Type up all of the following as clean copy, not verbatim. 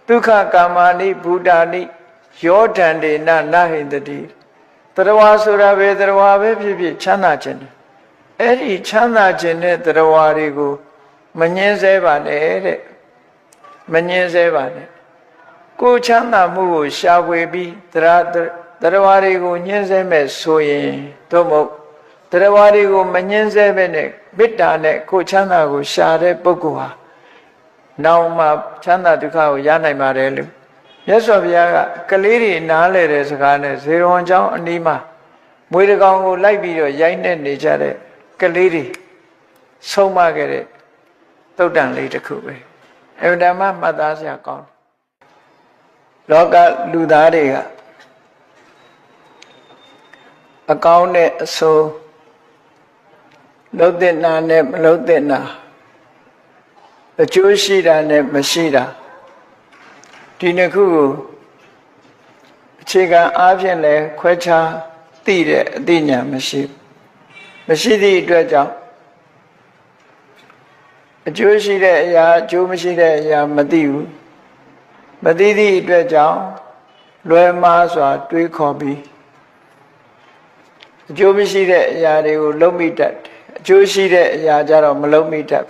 Dukha Kamani Buddhani Yodande na Nahindadi Tarawasura Vedrawa Vipi Chanachin Eri Chanachin Trawarigo Manyezevane Manyezevane Kuchana Mu Shawebi Tarawarigo Nyezeme Soye Tomo Tarawarigo Manyezevene Bitane Kuchana Go Share Bogua Now ma Chanda Duka Yana Marelu. Yes of Yaga, Kaliri Nale Resagane, Zero and John and Nima. Muidagongo like video, Yain Nijare, Kaliri, so magere, Todan later Kube. Evidama Madazia gone. Loga Ludarea. Account so Lodena ne Lodena. The Joshida ne Mashida. Dinaku Chiga Avianle, Quecha, Tide, Dina, Mashib. Mashidi Dredja. A Joshida ya, Jomashida ya, Madiu. Madidi Dredja, Loe Maswa, Dui Kobi. Jomashida ya, they will low me that. Joshida ya, Jaro, Malo me that.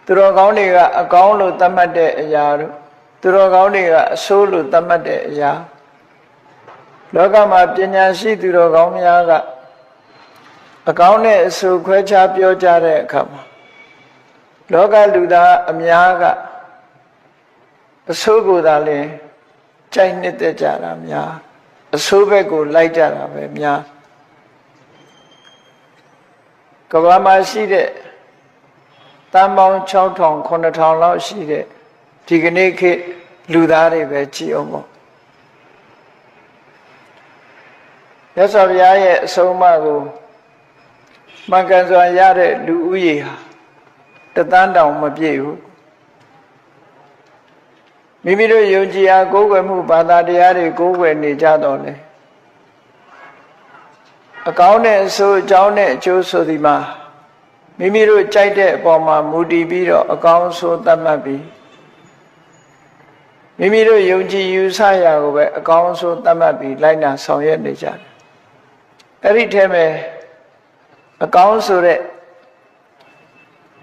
Turogauliga, a gaulu tamade yaru. Turogauliga, solo tamade ya. Logama Pinyashi Turogamiaga. A gaune so quecha pio jare kama. Loga luda amiaga. A sogo dale. Chainete jaramia. A sobego laijara mia. Kawama shide. Tambang Chow Tong, Konatong Lao Shide, Tiganeke, Ludari Vechiomo. Yes, of Yaye, Somago, Manganzo Yare, Luia, the Dandang Mabiu. Mimido Yojia, go and move Badadiari, go when Nijadone. A Gaune, so Jaune, Josodima. Mimiru Chaite Boma Mudi Biro, a council Tamabi. Mimiru Yoji Usaya, a council Tamabi, Lina Soya Nijan. Every time a council, a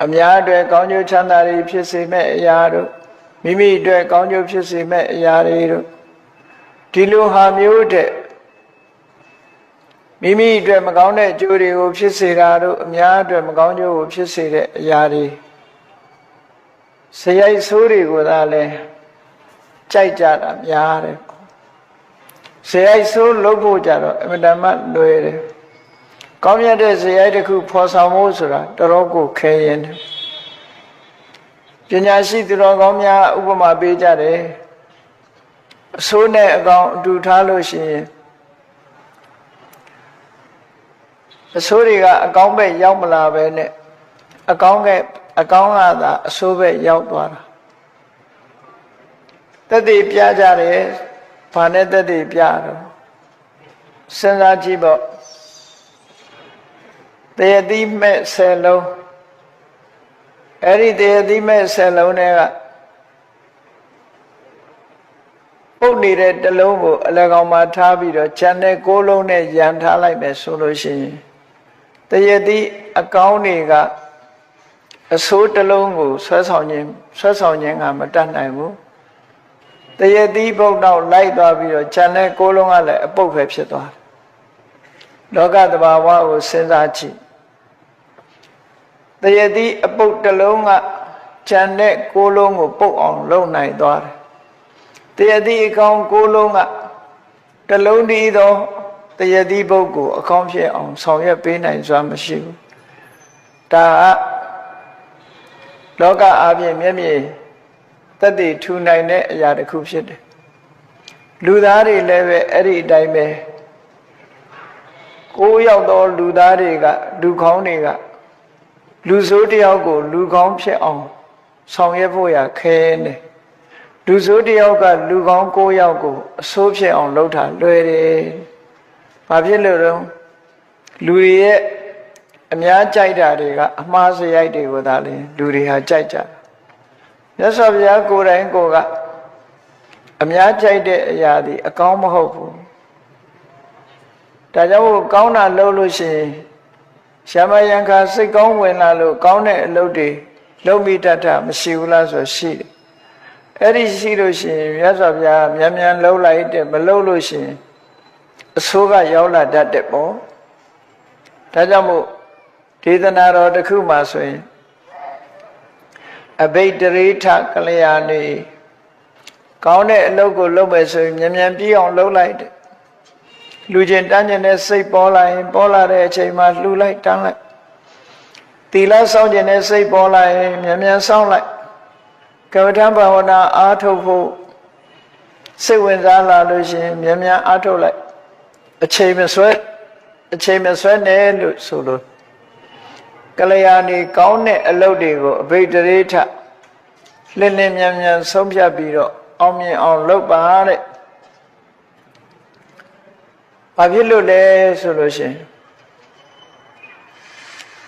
Miadre, Conjo Chandari, Pisi Me Yaru, Mimi Dre, Conjo Pisi Me Yariru, Tilu Hamute. Mimi Dre Magone, Judy, who Pisirado, Miadre Magonjo, who Pisire Yari. Say I Suri with Ale Chaijara, Yare. Say I saw Lobo Jaro, Madama Loere. Come here, say I could post a Mosura, Dorogo Kayan. Pinyashi Durogomia, Ubama Bejare. Soon ago do Taloshi. A Suriga, a Gombe Yamala Bene, a Gonga, a Gonga, a Sobe Yawara. The de Piajare, Panetta de Piaro, Sena Jibo. They are the met Selo. Every day the met Selonera. Only the logo, Alagoma Tabido, Chane Golone, Yantala, Solution. The Yeti accounting a sort alone, Sasonian, Matanaimu. The Yeti broke down light of your Chane Golonga, a book website. Loga the Bawa was Sensachi. The Yeti about the longa Chane Golongo book on low night door. The Yeti account Golonga the lonely though. The Yadi Bogo, a compare on Soya Pena and Zamashu. Da Loga Avi Memi, that day 2 9 yard coopshit. Ludari leve eri daime. Go out all Ludariga, Luconiga. Luzotiogo, Lucomche on Soya Voya Kane. Luzotioga, Lucon Go Yago, Sopia on Lota, Lure. Papillero Louis Amia Jaida, a Masi Ide with Ali, Luria Jaja. မြတ်စွာဘုရားကိုယ်တိုင်ကိုကအများကြိုက်တဲ့အရာဒီအကောင်းမဟုတ်ဘူးဒါကြောင့်ကောင်းတာလုပ်လို့ရှိရင်ရှာမယံခါစိတ်ကောင်းဝင်လာလို့ကောင်းတဲ့အလုပ်တွေလုပ်မိတတ်တာမရှိဘူးလားဆိုရှိတယ်အဲ့ဒီရှိလို့ရှိရင်မြတ်စွာဘုရားမြန်မြန်လှုပ်လိုက်တဲ့မလှုပ်လို့ရှိရင်အဆိုးကရောက်လာတတ်တဲ့ပေါ့ဒါကြောင့်မို့ဒေသနာတော်တစ်ခုမှဆိုရင်အဘိဓရိထကလျာဏီကောင်းတဲ့အလုပ်ကိုလုပ်မယ်ဆိုရင်မြန်မြန်ပြီးအောင်လုပ်လိုက်တယ်လူချင်းတန်းကျင်တဲ့စိတ်ပေါ်လာရင်ပေါ်လာတဲ့အချိန်မှာလှူလိုက်တန်းလိုက်သီလစောင့်ကျင်တဲ့စိတ်ပေါ်လာရင်မြန်မြန်စောင့်လိုက်ကမ္မဋ္ဌာန်းဘာဝနာအားထုတ်ဖို့စိတ်ဝင်စားလာလို့ရှိရင်မြန်မြန်အားထုတ်လိုက်အချိန်မဆွဲနဲ့လို့ဆိုလို့ကလျာဏီကောင်းတဲ့အလုပ်တွေကိုအဘိဓရိထလင်းလင်းမြန်မြန်ဆုံးဖြတ်ပြီးတော့အောင်မြင်အောင်လုပ်ပါတဲ့ဘာဖြစ်လို့လဲဆိုလို့ရှိရင်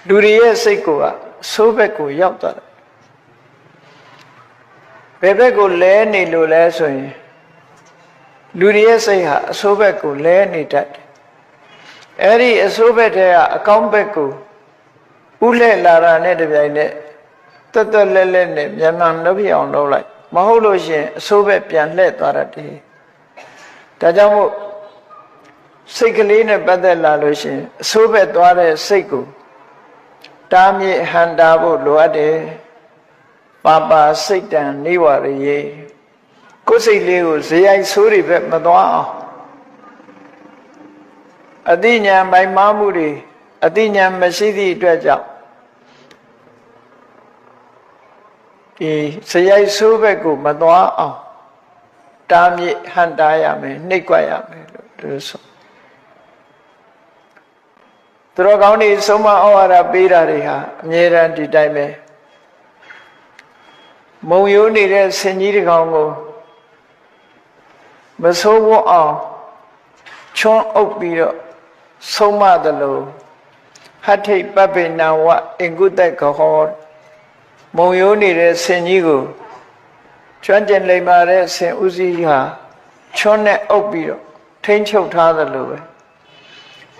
လူတွေရဲ့စိတ်ကအဆိုးဘက်ကိုရောက်သွားတယ်ဘယ်ဘက်ကိုလဲနေလို့လဲဆိုရင်လူတွေရဲ့စိတ်ဟာအဆိုးဘက်ကိုလဲနေတတ်တယ်အဲ့ဒီအဆိုးဘက်ထဲကအကောင်းဘက်ကိုဥလှဲ့လာတာနဲ့တပြိုင်နက်တက်တက်လဲလဲနဲ့မြန်မြန်လုပ်ပြအောင်လုပ်လိုက်မဟုတ်လို့ရှိရင်အဆိုးဘက်ပြန်လှည့်သွားတတ်တယ်ဒါကြောင့်မို့စိတ်ကလေးနဲ့ပတ်သက်လာလို့ရှိရင်အဆိုးဘက်သွားတဲ့စိတ်ကိုတားမြစ်ဟန်တာဖို့လိုအပ်တယ်ပါပါစိတ်တန်နေဝရရေကိုယ်စိတ်လေးကိုဇေယိုက်ဆိုးတွေဘက်မသွားအောင်အတိညာဏ်မိုင်မားမှုတွေအတိညာဏ်မရှိသည့်အတွက်ကြောင့်ဒီဇေယိုက်ဆိုးဘက်ကိုမသွားအောင်တားမြစ်ဟန်တာရမယ်နှိပ်ကွက်ရမယ်လို့သူဆိုသူတော်ကောင်းတွေဆုံးမဩဝါဒပေးတာတွေဟာအမြဲတမ်းဒီတိုင်းပဲမုံရိုးနေတဲ့ဆင်ကြီးတစ်ကောင်ကိုမဆိုးဝတ်အောင်ချွန်းအုပ်ပြီးတော့ဆုံးမသလိုဟဋ္ဌိပပိဏဝအင်္ဂုတ္တကဟောမုံရိုးနေတဲ့ဆင်ကြီးကိုကျွမ်းကျင်လိမ္မာတဲ့ဆင်ဥစည်းဟာချွန်းနဲ့အုပ်ပြီးတော့ထိမ့်ချုပ်ထားသလိုပဲ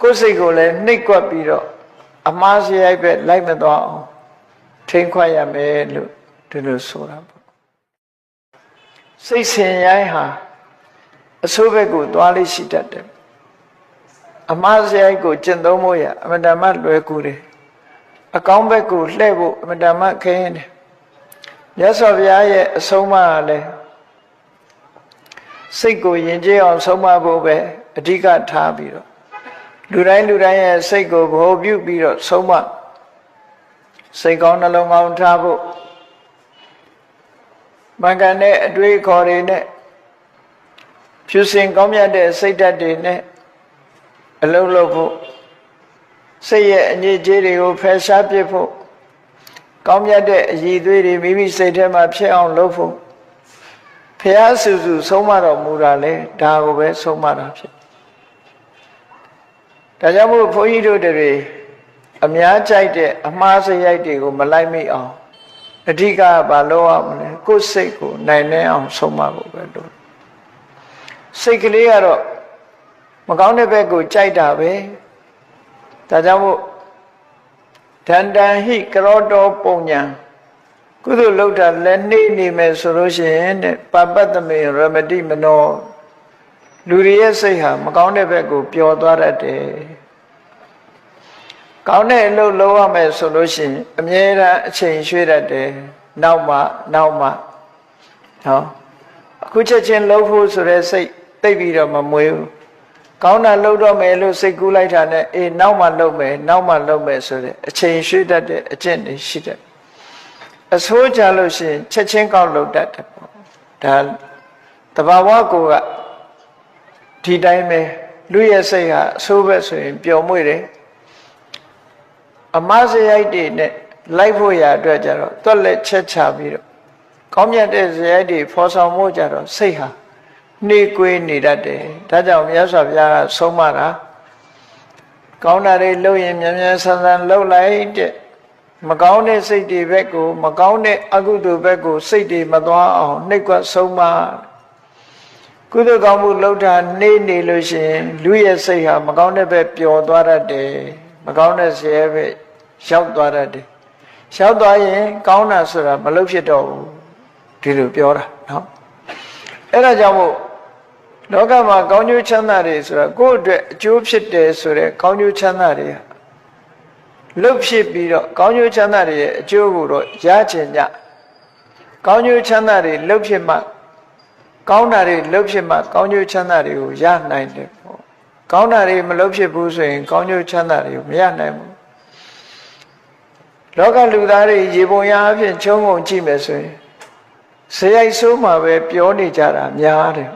ကိုယ်စိတ်ကိုလည်းနှိပ်ကွက်ပြီးတော့အမှားစရိုက်ပဲလိုက်မသွားအောင်ထိမ့်ခွက်ရမယ်လို့ဒီလိုဆိုတာပေါ့စိတ်ဆင်ရိုင်းဟာအဆိုးဘက်ကိုသွားလိရှိတတ်တယ်အမှားစရိုက်ကိုကျင့်သုံးဖို့ရအမတမလွယ်ကူတယ်အကောင်းဘက်ကိုလှည့်ဖို့အမတမခင်းတယ်မြတ်စွာဘုရားရဲ့အဆုံးအမကလည်းစိတ်ကိုယဉ်ကျေးအောင်ဆုံးမဖို့ပဲအဓိကထားပြီးတော့လူတိုင်းရဲ့စိတ်ကိုဗဟိုပြုပြီးတော့ဆုံးမစိတ်ကောင်းနှလုံးကောင်းထားဖို့မင်္ဂန်တဲ့အတွေ့အခေါ်တွေနဲ့ဖြူစင်ကောင်းမြတ်တဲ့စိတ်ဓာတ်တွေနဲ့အလုံးလုံးဖို့စိတ်ရဲ့အညစ်အကြေးတွေကိုဖယ်ရှားပစ်ဖို့ကောင်းမြတ်တဲ့အရည်အသွေးတွေမိမိစိတ်ထဲမှာဖြစ်အောင်လုပ်ဖို့ဖျားဆူဆူဆုံးမတော်မူတာလေဒါကိုပဲဆုံးမတာဖြစ်ဒါကြောင့်မို့ဘုန်းကြီးတို့တွေအများကြိုက်တဲ့အမှားစရိုက်တွေကိုမလိုက်မိအောင်အဓိကဘာလို့ရမလဲကိုယ်စိတ်ကိုနိုင်နေအောင်ဆုံးမဖို့ပဲလို့စိတ်ကလေးကတော့မကောင်းတဲ့ဘက်ကိုကြိုက်တာပဲဒါကြောင့်မို့ဒန္တံဟိကရောတောပုံညာကုသိုလ်လုပ်တာလည်းနေမယ်ဆိုလို့ရှိရင်တဲ့ပပတ္တမေရမတိမနောလူတွေရဲ့စိတ်ဟာမကောင်းတဲ့ဘက်ကိုပျော်သွားတတ်တယ်ကောင်းတဲ့အလုပ်လုပ်ရမယ်ဆိုလို့ရှိရင်အမြဲတမ်းအချိန်ရွှေ့တတ်တယ်နောက်မှနော်အခုချက်ချင်းလုပ်ဖို့ဆိုတဲ့စိတ်သိပ်ပြီးတော့မမွေးဘူးကောင်းတာလုပ်တော့မယ်လို့စိတ်ကူးလိုက်တာနဲ့အေးနောက်မှလုပ်မယ်ဆိုတဲ့အချိန်ရွှေ့တတ်တဲ့အကျင့်တွေရှိတယ်အဆိုးကြလို့ရှိရင်ချက်ချင်းကောက်လုပ်တတ်တယ်ပေါ့ဒါတဘာဝကိုကဒီတိုင်းပဲလူရဲ့စိတ်ဟာအဆိုးပဲဆိုရင်ပျော်မွေ့တယ်အမှားစရိုက်တွေနဲ့လိုက်ဖို့ရအတွက်ကြတော့တွက်လက်ချက်ချပြီးတော့ကောင်းမြတ်တဲ့စရိုက်တွေဖော်ဆောင်ဖို့ကြတော့စိတ်ဟာနှေးကွေးနေတတ်တယ်ဒါကြောင့်မြတ်စွာဘုရားကဆုံးမတာကောင်းတာတွေလုပ်ရင်မြန်မြန်ဆန်ဆန်လုပ်လိုက်တဲ့ မကောင်းတဲ့စိတ်တွေဘက်ကိုမကောင်းတဲ့အကုသိုလ်ဘက်ကိုစိတ်တွေမသွားအောင်နှိပ်ကွက်ဆုံးမကုသိုလ်ကောင်းမှုလှုပ်တာနေလို့ရှိရင်လူရဲ့စိတ်ဟာမကောင်းတဲ့ဘက်ပျော်သွားတတ်တယ်မကောင်းတဲ့ဇယဘက်ရောက်သွားတတ်တယ်ရောက်သွားရင်ကောင်းတာဆိုတာမလုပ်ဖြစ်တော့ဘူးဒီလိုပြောတာနော်အဲ့ဒါကြောင့်မို့လောကမှာကောင်းကျိုးချမ်းသာတွေဆိုတာကိုယ့်အတွက်အကျိုးဖြစ်တယ်ဆိုတဲ့ကောင်းကျိုးချမ်းသာတွေလှုပ်ဖြစ်ပြီးတော့ကောင်းကျိုးချမ်းသာတွေရဲ့အကျိုးကိုတော့ရချင်ကြကောင်းကျိုးချမ်းသာတွေလှုပ်ဖြစ်မှကောင်းတာတွေလှုပ်ဖြစ်မှကောင်းကျိုးချမ်းသာတွေကိုရနိုင်တယ်ပေါ့ကောင်းတာတွေမလှုပ်ဖြစ်ဘူးဆိုရင်ကောင်းကျိုးချမ်းသာတွေကိုမရနိုင်ဘူးလောကလူသားတွေရေပုံရအဖြစ်ချုံငုံကြည့်မယ်ဆိုရင်ဇယိုက်ဆိုးမှာပဲပြောနေကြတာများတယ်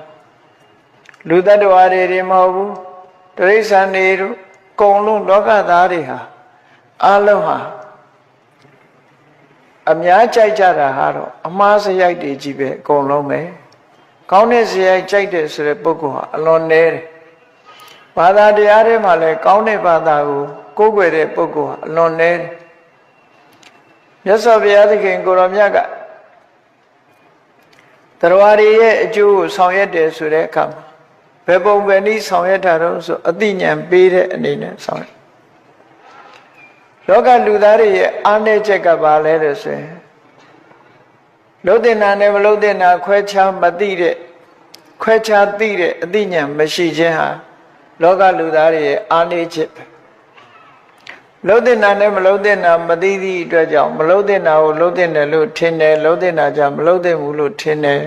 လူတ attva တွေမဟုတ်ဘူးတိရစ္ဆာန်တွေတို့အကုန်လုံးလောကသားတွေဟာအလုံးဟာအများကြိုက်ကြတာဟာတော့အမှားစရိုက်တွေကြီးပဲအကုန်လုံးပဲကောင်းတဲ့စရိုက်ကြိုက်တယ်ဆိုတဲ့ပုဂ္ဂိုလ်ဟာအလွန်နည်းတယ်ဘာသာတရားတွေမှာလည်းကောင်းတဲ့ဘာသာကိုကိုးကွယ်တဲ့ပုဂ္ဂိုလ်ဟာအလွန်နည်းတယ်မြတ်စွာဘုရားသခင်ကိုရောမြတ်ကတရားတွေရဲ့အကျိုးကိုဆောင်ရွက်တယ်ဆိုတဲ့အခါမှာဘယ်ပုံပဲနည်းဆောင်ရွက်တာတော့ဆိုအသိဉာဏ်ပေးတဲ့အနေနဲ့ဆောင်ရွက်လောကလူသားတွေရဲ့အားနည်းချက်ကဘာလဲလို့ဆိုရင်လုံးတင်တာနဲ့မလုံးတင်တာခွဲခြားမသိတဲ့ခွဲခြားသိတဲ့အသိဉာဏ်မရှိခြင်းဟာလောကလူသားတွေရဲ့အားနည်းချက်ပဲလုံးတင်တာနဲ့မလုံးတင်တာမသိသည့်အတွက်ကြောင့်မလုံးတင်တာကိုလုံးတင်တယ်လို့ထင်တယ်လုံးတင်တာကြောင့်မလုံးတင်ဘူးလို့ထင်တယ်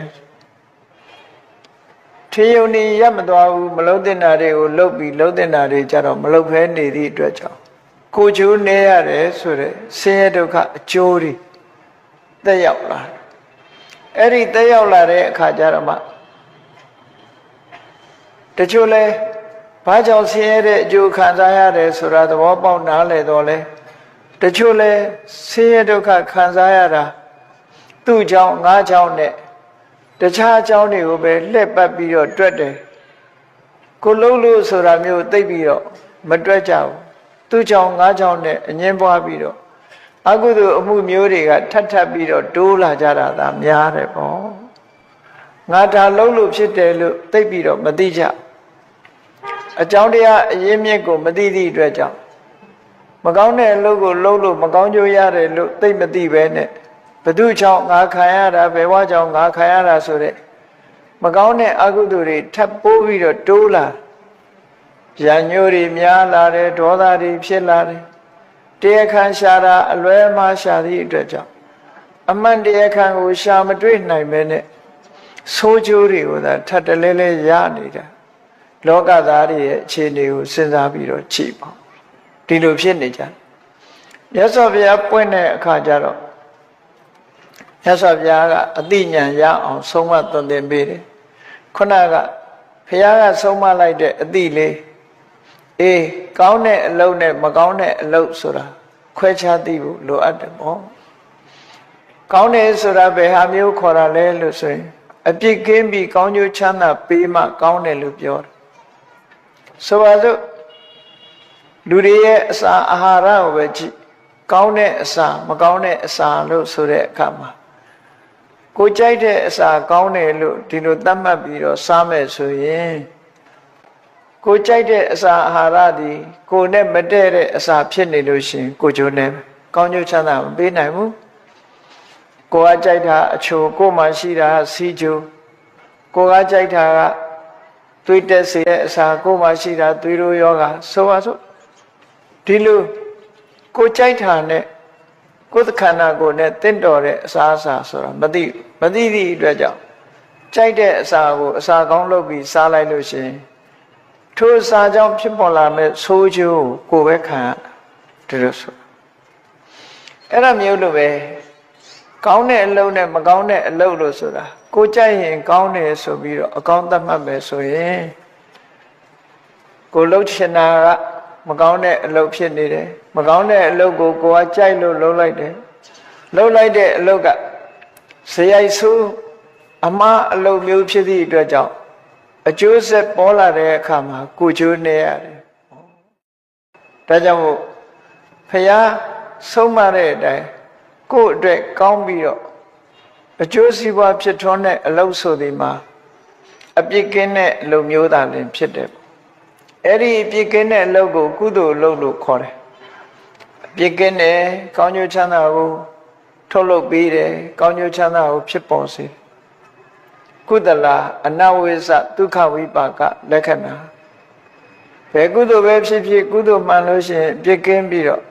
ထင်ယုံနေရမသွားဘူးမလုံးတင်တာတွေကိုလှုပ်ပြီးလုံးတင်တာတွေကြတော့မလှုပ်ဖဲနေသည့်အတွက်ကြောင့်ကိုကျိုးနေရတယ်ဆိုတဲ့ဆင်းရဲဒုက္ခအကျိုးတွေတက်ရောက်လာအဲ့ဒီတက်ရောက်လာတဲ့အခါကျတော့မှတချို့လဲဘာကြောင့်ဆင်းရဲတဲ့အကျိုးခံစားရတယ်ဆိုတာသဘောပေါက်နားလည်တော့လဲတချို့လဲဆင်းရဲဒုက္ခခံစားရတာသူ့ကြောင့်ငါကြောင့်နဲ့တခြားအကြောင်းတွေကိုပဲလှည့်ပတ်ပြီးတော့တွက်တယ်ကိုလုံးလို့ဆိုတာမျိုးသိပြီးတော့မတွက်ကြဘူးသူ့ကြောင့်ငါကြောင့်နဲ့အငင်းပွားပြီးတော့အကုသိုလ်အမှုမျိုးတွေကထပ်ထပ်ပြီးတော့တိုးလာကြတာသာများတယ်ပေါ့ငါဒါလုံးလို့ဖြစ်တယ်လို့သိပြီးတော့မသိကြအကြောင်းတရားအရင်းမြစ်ကိုမသိသည့်အတွက်ကြောင့်မကောင်းတဲ့အလုပ်ကိုလုပ်လို့မကောင်းကျိုးရတယ်လို့သိမသိပဲနဲ့ဘသူကြောင့်ငါခံရတာဘယ်ဝါကြောင့်ငါခံရတာဆိုတဲ့မကောင်းတဲ့အကုသိုလ်တွေထပ်ပိုးပြီးတော့တိုးလာရံညိုတွေများလာတယ်ဒေါသတွေဖြစ်လာတယ်တရားခံရှာတာအလွဲမှားရှာသည့်အတွက်ကြောင့်အမှန်တရားခံကိုရှာမတွေ့နိုင်ပဲနဲ့ဆိုးကျိုးတွေကိုသာထပ်တလဲလဲရနေတာလောကသားတွေရဲ့အခြေအနေကိုစဉ်းစားပြီးတော့ကြည့်ပါဒီလိုဖြစ်နေကြမြတ်စွာဘုရားပွင့်တဲ့အခါကျတော့မြတ်စွာဘုရားကအသိဉာဏ်ရအောင်ဆုံးမသွန်သင်ပေးတယ်ခုနကဘုရားကဆုံးမလိုက်တဲ့အသိလေးအေးကောင်းတဲ့အလုပ်နဲ့မကောင်းတဲ့အလုပ်ဆိုတာခွဲခြားသိဖို့လိုအပ်တယ်ပေါ့ကောင်းတယ်ဆိုတာဘယ်ဟာမျိုးခေါ်တာလဲလို့ဆိုရင်အပြစ်ကင်းပြီးကောင်းကျိုးချမ်းသာပေးမှကောင်းတယ်လို့ပြောတယ်ဆိုပါစို့လူတွေရဲ့အစာအာဟာရကိုပဲကြည့်ကောင်းတဲ့အစာမကောင်းတဲ့အစာလို့ဆိုတဲ့အခါမှာကိုကြိုက်တဲ့အစာကောင်းတယ်လို့ဒီလိုသတ်မှတ်ပြီးတော့စားမယ်ဆိုရင်ကိုကြိုက်တဲ့အစာအာဟာရဒီကိုနဲ့မတည့်တဲ့အစာဖြစ်နေလို့ရှိရင်ကိုကျိုးနေကောင်းကျိုးချမ်းသာမပေးနိုင်ဘူးကိုကကြိုက်တာအချိုကိုမှရှိတာစီချိုကိုကကြိုက်တာကသွေးတက်စေတဲ့အစာကိုမှရှိတာသွေးရိုးယောဂဆိုပါစို့ဒီလိုကိုကြိုက်တာနဲ့ကိုယ်ခန္ဓာကိုယ်နဲ့တင့်တော်တဲ့အစာအစာဆိုတာမသိသည့်အတွက်ကြောင့်ကြိုက်တဲ့အစာကိုအစာကောင်းလုပ်ပြီးစားလိုက်လို့ရှိရင်ထိုအစာကြောင့်ဖြစ်ပေါ်လာမဲ့ဆိုးကျိုးကိုပဲခံရဒီလိုဆိုအဲ့ဒါမျိုးလိုပဲကောင်းတဲ့အလုပ်နဲ့မကောင်းတဲ့အလုပ်လို့ဆိုတာကိုကြိုက်ရင်ကောင်းတယ်ဆိုပြီးတော့အကောင်းသတ်မှတ်မယ်ဆိုရင်ကိုလှုပ်ချင်တာကမကောင်းတဲ့အလုပ်ဖြစ်နေတယ်မကောင်းတဲ့အလုပ်ကိုကိုကကြိုက်လို့လှုပ်လိုက်တယ်လှုပ်လိုက်တဲ့အလုပ်ကဇယိုက်ဆိုးအမှားအလုပ်မျိုးဖြစ်သည့်အတွက်ကြောင့်အကျိုးဆက်ပေါ်လာတဲ့အခါမှာကိုကျိုးနေရတယ်ဒါကြောင့်မို့ဖယား ဆုံးမတဲ့အတိုင်းကိုယ့်အတွက်ကောင်းပြီးတော့အကျိုးစီးပွားဖြစ်ထွန်းတဲ့အလုပ်ဆိုဒီမှာအပြစ်ကင်းတဲ့အလုပ်မျိုးသာလင်ဖြစ်တယ်အဲ့ဒီအပြစ်ကင်းတဲ့အလုပ်ကိုကုသိုလ်အလုပ်လို့ခေါ်တယ်အပြစ်ကင်းတဲ့ကောင်းကျိုးချမ်းသာကိုထုတ်လုပ်ပေးတယ်ကောင်းကျိုးချမ်းသာကိုဖြစ်ပေါ်စေကုသလအနဝိဇ္ဇဒုက္ခဝိပါကလက္ခဏာဘယ်ကုသိုလ်ပဲဖြစ်ဖြစ်ကုသိုလ်မှန်လို့ရှိရင်ပြစ်ကင်းပြီးတော့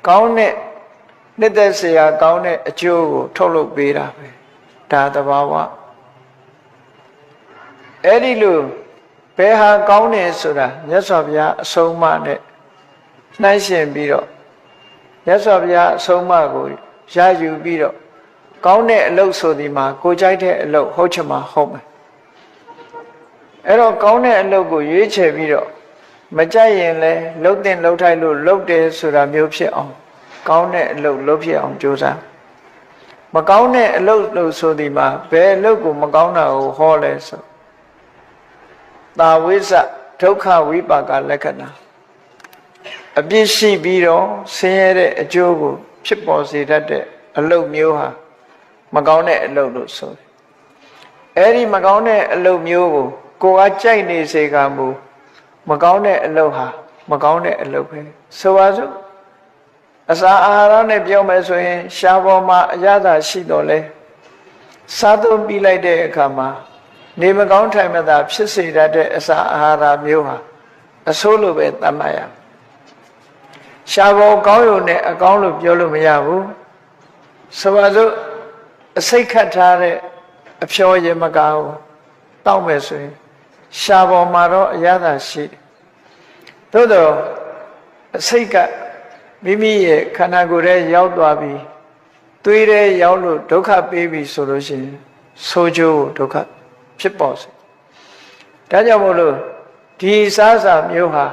ကောင်းတဲ့နှစ်သက်စရာကောင်းတဲ့အကျိုးကိုထုတ်လုပ်ပေးတာပဲဒါသဘာဝအဲ့ဒီလိုဘယ်ဟာကောင်းတယ်ဆိုတာမြတ်စွာဘုရားအဆုံးအမနဲ့နှိုင်းယှဉ်ပြီးတော့မြတ်စွာဘုရားအဆုံးအမကိုရယူပြီးတော့ကောင်းတဲ့အလုပ်ဆိုဒီမှာကိုကြိုက်တဲ့အလုပ်ဟုတ်ချင်မှာဟုတ်မယ်အဲ့တော့ကောင်းတဲ့အလုပ်ကိုရွေးချယ်ပြီးတော့မကြိုက်ရင်လည်းလှုပ်တင်လှုပ်ထိုက်လို့လှုပ်တယ်ဆိုတာမျိုးဖြစ်အောင်ကောင်းတဲ့အလုပ်လုပ်ဖြစ်အောင်ကြိုးစားမကောင်းတဲ့အလုပ်လို့ဆိုဒီမှာဘယ်အလုပ်ကိုမကောင်းတာကိုဟောလဲဆိုသာဝိဇ္ဇဒုက္ခဝိပါကလက္ခဏာအပြစ်ရှိပြီးတော့ဆင်းရဲတဲ့အကျိုးကိုဖြစ်ပေါ်စေတတ်တဲ့အလုပ်မျိုးဟာမကောင်းတဲ့အလုပ်လို့ဆိုတယ်အဲ့ဒီမကောင်းတဲ့အလုပ်မျိုးကိုကကြိုက်နေစေကမူမကောင်းတဲ့အလုပ်ဟာမကောင်းတဲ့အလုပ်ပဲဆိုပါစို့အစာအာဟာရနဲ့ပြောမယ်ဆိုရင်ရှားပေါ်မှာအရသာရှိတော့လဲစားသုံးပြီးလိုက်တဲ့အခါမှာနေမကောင်းထိုင်မသာဖြစ်စေတတ်တဲ့အစာအာဟာရမျိုးဟာအဆိုးလိုပဲသတ်မှတ်ရရှားပေါ်ကောင်းရုံနဲ့အကောင်းလို့ပြောလို့မရဘူးဆိုပါစို့အစိတ်ခတ်ထားတဲ့အဖျော်ရည်မကားကိုတောက်မယ်ဆိုရင်ရှားပေါ်မှာတော့အရသာရှိတယ်သို့တော့အစိတ်ကမိမိရဲ့ခန္ဓာကိုယ်ထဲရောက်သွားပြီးသွေးထဲရောက်လို့ဒုက္ခပေးပြီဆိုလို့ရှိရင်ဆိုးကျိုးဒုက္ခဖြစ်ပေါ်စေဒါကြောင့်မို့လို့ဒီအစားအစာမျိုးဟာ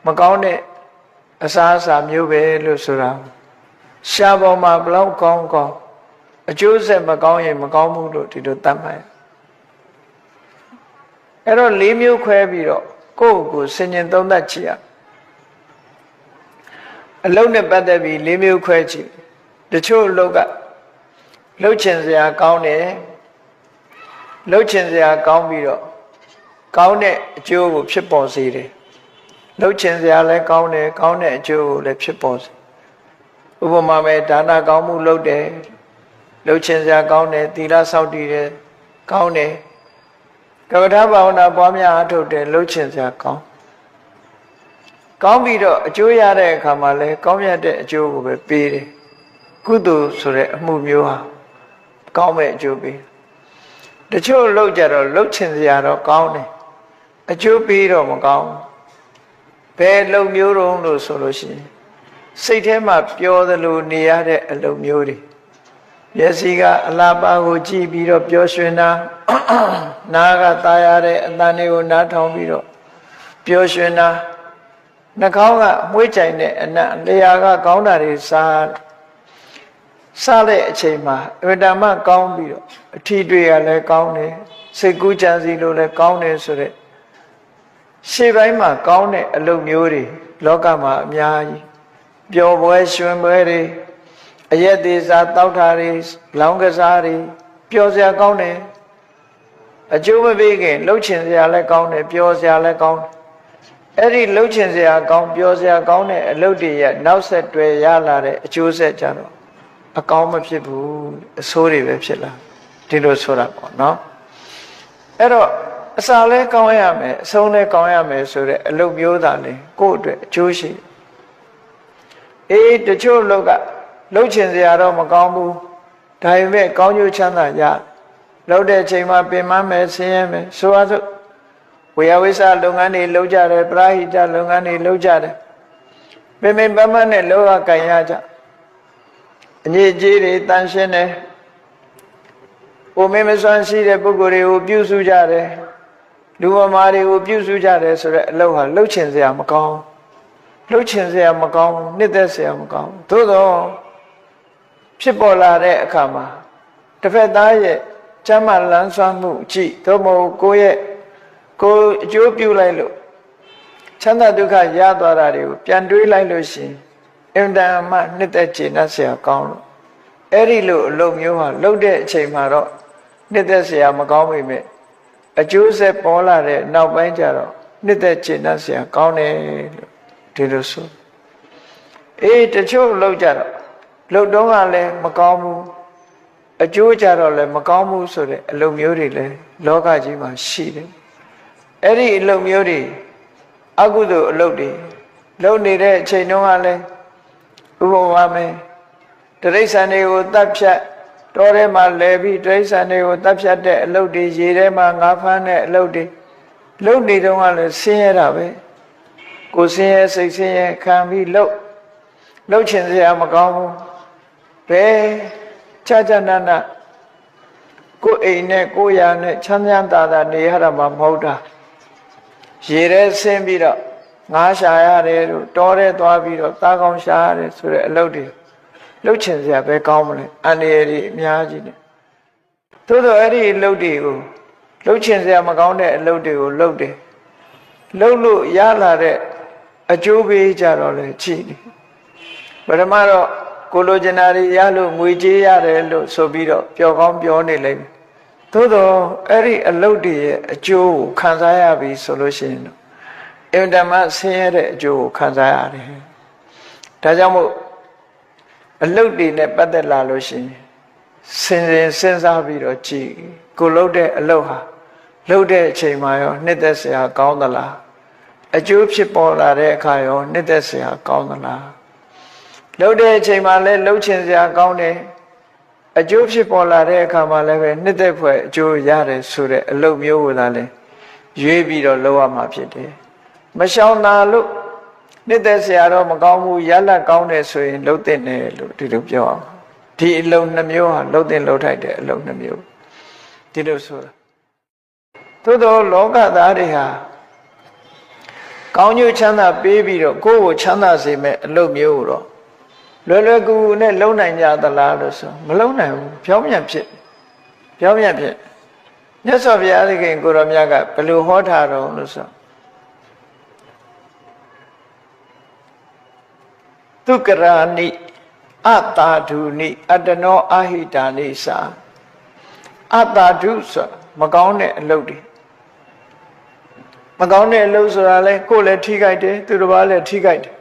မကောင်းတဲ့အစားအစာမျိုးပဲလို့ဆိုတာရှားပေါ်မှာဘလောက်ကောင်းကောင်းအကျိုးဆက်မကောင်းရင်မကောင်းဘူးလို့ဒီလိုသတ်မှတ်အဲ့တော့၄မျိုးခွဲပြီးတော့ကိုယ့်ကိုယ်ဆင်ញင်သုံးသပ်ကြည့်ရအလုံးနဲ့ပတ်သက်ပြီး၄မျိုးခွဲကြည့်တချို့အလုပ်ကလှုပ်ချင်စရာကောင်းတယ်လှုပ်ချင်စရာကောင်းပြီးတော့ကောင်းတဲ့အကျိုးကိုဖြစ်ပေါ်စေတယ်လှုပ်ချင်စရာလည်းကောင်းတယ်ကောင်းတဲ့အကျိုးကိုလည်းဖြစ်ပေါ်စေဥပမာပဲဒါနကောင်းမှုလုပ်တယ်လှုပ်ချင်စရာကောင်းတယ်သီလဆောက်တည်တယ်ကောင်းတယ်ကမ္မထာဘာဝနာပွားများအားထုတ်တယ်လှုပ်ချင်စရာကောင်းပြီးတော့အကျိုးရတဲ့အခါမှာလည်းကောင်းမြတ်တဲ့အကျိုးကိုပဲပေးတယ်ကုသိုလ်ဆိုတဲ့အမှုမျိုးဟာကောင်းမဲ့အကျိုးပေးတချို့လှုပ်ကြတော့လှုပ်ချင်စရာတော့ကောင်းတယ်အကျိုးပေးတော့မကောင်းဘယ်လှုပ်မျိုးတုံးလို့ဆိုလို့ရှိရင်စိတ်ထဲမှာပျော်သလိုနေရတဲ့အလုပ်မျိုးတွေမျက်စိကအလားပါကိုကြည့်ပြီးတော့ပျော်ရွှင်တာနားကตาရတဲ့အသံတွေကိုနားထောင်ပြီးတော့ပျော်ရွှင်တာနှာခေါင်းကမွှေးကြိုင်တဲ့အနံ့လျှာကကောင်းတာတွေစားတဲ့အချိန်မှာအမြဲတမ်းကောင်းပြီးတော့အထီးတွေကလည်းကောင်းတယ်စိတ်ကူးကြံစီလို့လည်းကောင်းတယ်ဆိုတဲ့ရှေ့ပိုင်းမှာကောင်းတဲ့အလုပ်မျိုးတွေလောကမှာအများကြီးပျော်ပွဲရွှင်ပွဲတွေအရက်သေးစားတောက်တာတွေလောင်းကစားတွေပျော်စရာကောင်းတယ်အကျိုးမပေးခင်လှုပ်ချင်စရာလည်းကောင်းတယ်ပျော်စရာလည်းကောင်းတယ်အဲ့ဒီလှုပ်ချင်စရာကောင်းပျော်စရာကောင်းတဲ့အလုပ်တွေရဲ့နောက်ဆက်တွဲရလာတဲ့အကျိုးဆက်ကြတော့အကောင်းမဖြစ်ဘူးအဆိုးတွေပဲဖြစ်လာဒီလိုဆိုတာပေါ့နော်အဲ့တော့အစာလဲကောင်းရမယ်အဆုံးလဲကောင်းရမယ်ဆိုတဲ့အလုပ်မျိုးသာလေကိုယ့်အတွက်အကျိုးရှိတချို့လောက်ကလှုပ်ချင်စရာတော့မကောင်းဘူးဒါပေမဲ့ကောင်းကျိုးချမ်းသာရလှုပ်တဲ့အချိန်မှာပင်မမယ်ဆင်းရဲမယ်ဆိုပါစို့ဝေယဝိဆလုပ်ငန်းတွေလုပ်ကြတယ်ပရာဟိတလုပ်ငန်းတွေလုပ်ကြတယ်ပင်ပန်းနဲ့လောကကံရကြအငြိအကျေးတွေတန်ရှင်းတယ်။ကိုမင်းမစွမ်းရှိတဲ့ပုဂ္ဂိုလ်တွေကိုပြုစုကြတယ်။လူမမာတွေကိုပြုစုကြတယ်ဆိုတဲ့အလုပ်ဟာလှုပ်ချင်စရာမကောင်း။လှုပ်ချင်စရာမကောင်း။နှစ်သက်စရာမကောင်း။သို့တော့ဖြစ်ပေါ်လာတဲ့အခါမှာတစ်ဖက်သားရဲ့ကျမ်းမာလန်းစွမ်းမှုကြည့်သို့မဟုတ်ကိုယ့်အကျိုးပြုလိုက်လို့ချမ်းသာဒုက္ခရသွားတာတွေကိုပြန်တွေးလိုက်လို့ရှိရင် အင်တန်မှနှစ်သက်ကျေနပ်စရာကောင်းလို့အဲ့ဒီလိုအလုပ်မျိုးဟာလုပ်တဲ့အချိန်မှာတော့နှစ်သက်စရာမကောင်းပေမဲ့အကျိုးဆက်ပေါ်လာတဲ့နောက်ပိုင်းကျတော့နှစ်သက်ကျေနပ်စရာကောင်းတယ်လို့ဒီလိုဆိုတချို့လောက်ကြတော့လုပ်တော့ကလည်းမကောင်းဘူးအကျိုးကြတော့လည်းမကောင်းဘူးဆိုတဲ့အလုပ်မျိုးတွေလည်းလောကကြီးမှာရှိတယ်အဲ့ဒီအလုပ်မျိုးတွေအကုသိုလ်အလုပ်တွေလုပ်နေတဲ့အချိန်တုန်းကလည်းဥပမာမယ်တိရစ္ဆာန်တွေကိုတတ်ဖြတ်တောထဲမှာလဲပြီးတိရစ္ဆာန်တွေကိုတတ်ဖြတ်တဲ့အလုပ်တွေရေထဲမှာငါးဖမ်းတဲ့အလုပ်တွေလုပ်နေတုန်းကလည်းဆင်းရဲတာပဲကိုယ်ဆင်းရဲစိတ်ဆင်းရဲခံပြီးလှုပ်ချင်စရာမကောင်းဘူးဘယ်ချာချာနာနာကိုယ်အိမ်နဲ့ကိုယ်ရာနဲ့ချမ်းချမ်းသာသာနေရတာမှမဟုတ်တာရေထဲဆင်းပြီးတော့ငါးရှာရတယ်တို့တောထဲသွားပြီးတော့သားကောင်းရှာရတယ်ဆိုတဲ့အလုပ်တွေလှုပ်ချင်စရာပဲကောင်းမလဲအန္တရာယ်တွေအများကြီးနဲ့သို့တော့အဲ့ဒီအလုပ်တွေကိုလှုပ်ချင်စရာမကောင်းတဲ့အလုပ်တွေကိုလုပ်တယ်လုပ်လို့ရလာတဲ့အကျိုးပေးကြတော့လေကြည့်နေပထမတော့ကိုလိုချင်တာတွေရလို့ငွေကြေးရတယ်လို့ဆိုပြီးတော့ပျော်ကောင်းပြောနေလိမ့်မယ်သို့တော့အဲ့ဒီအလုပ်တွေရဲ့အကျိုးကိုခံစားရပြီဆိုလို့ရှိရင်တော့အင်တမဆင်းရဲတဲ့အကျိုးကိုခံစားရတယ်ဒါကြောင့်မို့အလုပ်တွေနဲ့ပတ်သက်လာလို့ရှိရင်စဉ်းစားပြီးတော့ကြည့်ကိုလုပ်တဲ့အလုပ်ဟာလုပ်တဲ့အချိန်မှာရောနှစ်သက်စရာကောင်းသလားအကျိုးဖြစ်ပေါ်လာတဲ့အခါရောနှစ်သက်စရာကောင်းသလားလုပ်တဲ့အချိန်မှာလည်းလှုပ်ချင်စရာကောင်းတယ်အကျိုးဖြစ်ပေါ်လာတဲ့အခါမှာလည်းပဲနှစ်သက်ဖွယ်အကျိုးရတယ်ဆိုတဲ့အလုပ်မျိုးကိုသာလဲရွေးပြီးတော့လုပ်ရမှာဖြစ်တယ်မရှောင်သာလို့နှစ်သက်စရာတော့မကောင်းဘူးရလတ်ကောင်းတယ်ဆိုရင်လှုပ်တဲ့တယ်လို့ဒီလိုပြောအောင်ဒီအလုပ်နှမျိုးဟာလှုပ်တဲ့လှုပ်ထိုက်တဲ့အလုပ်နှမျိုးဒီလိုဆိုတာသို့တော့လောကသားတွေဟာကောင်းကျိုးချမ်းသာပေးပြီးတော့ကိုယ့်ကိုချမ်းသာစေမဲ့အလုပ်မျိုးကိုတော့လွယ်လွယ်ကူကူနဲ့လုံနိုင်ကြသလားလို့ဆိုမလုံနိုင်ဘူးဖြောင်းပြန်ဖြစ်မြတ်စွာဘုရားသခင်ကိုရောမြတ်ကဘယ်လိုဟောထားတော့လို့ဆိုသုကရာနိအတာဓုနိအတနောအာဟိတာနိသာအတာဓုဆိုမကောင်းတဲ့အလုပ်တွေမကောင်းတဲ့အလုပ်ဆိုတာလဲကိုယ်လည်းထိခိုက်တယ်သူတစ်ပါးလည်းထိခိုက်တယ်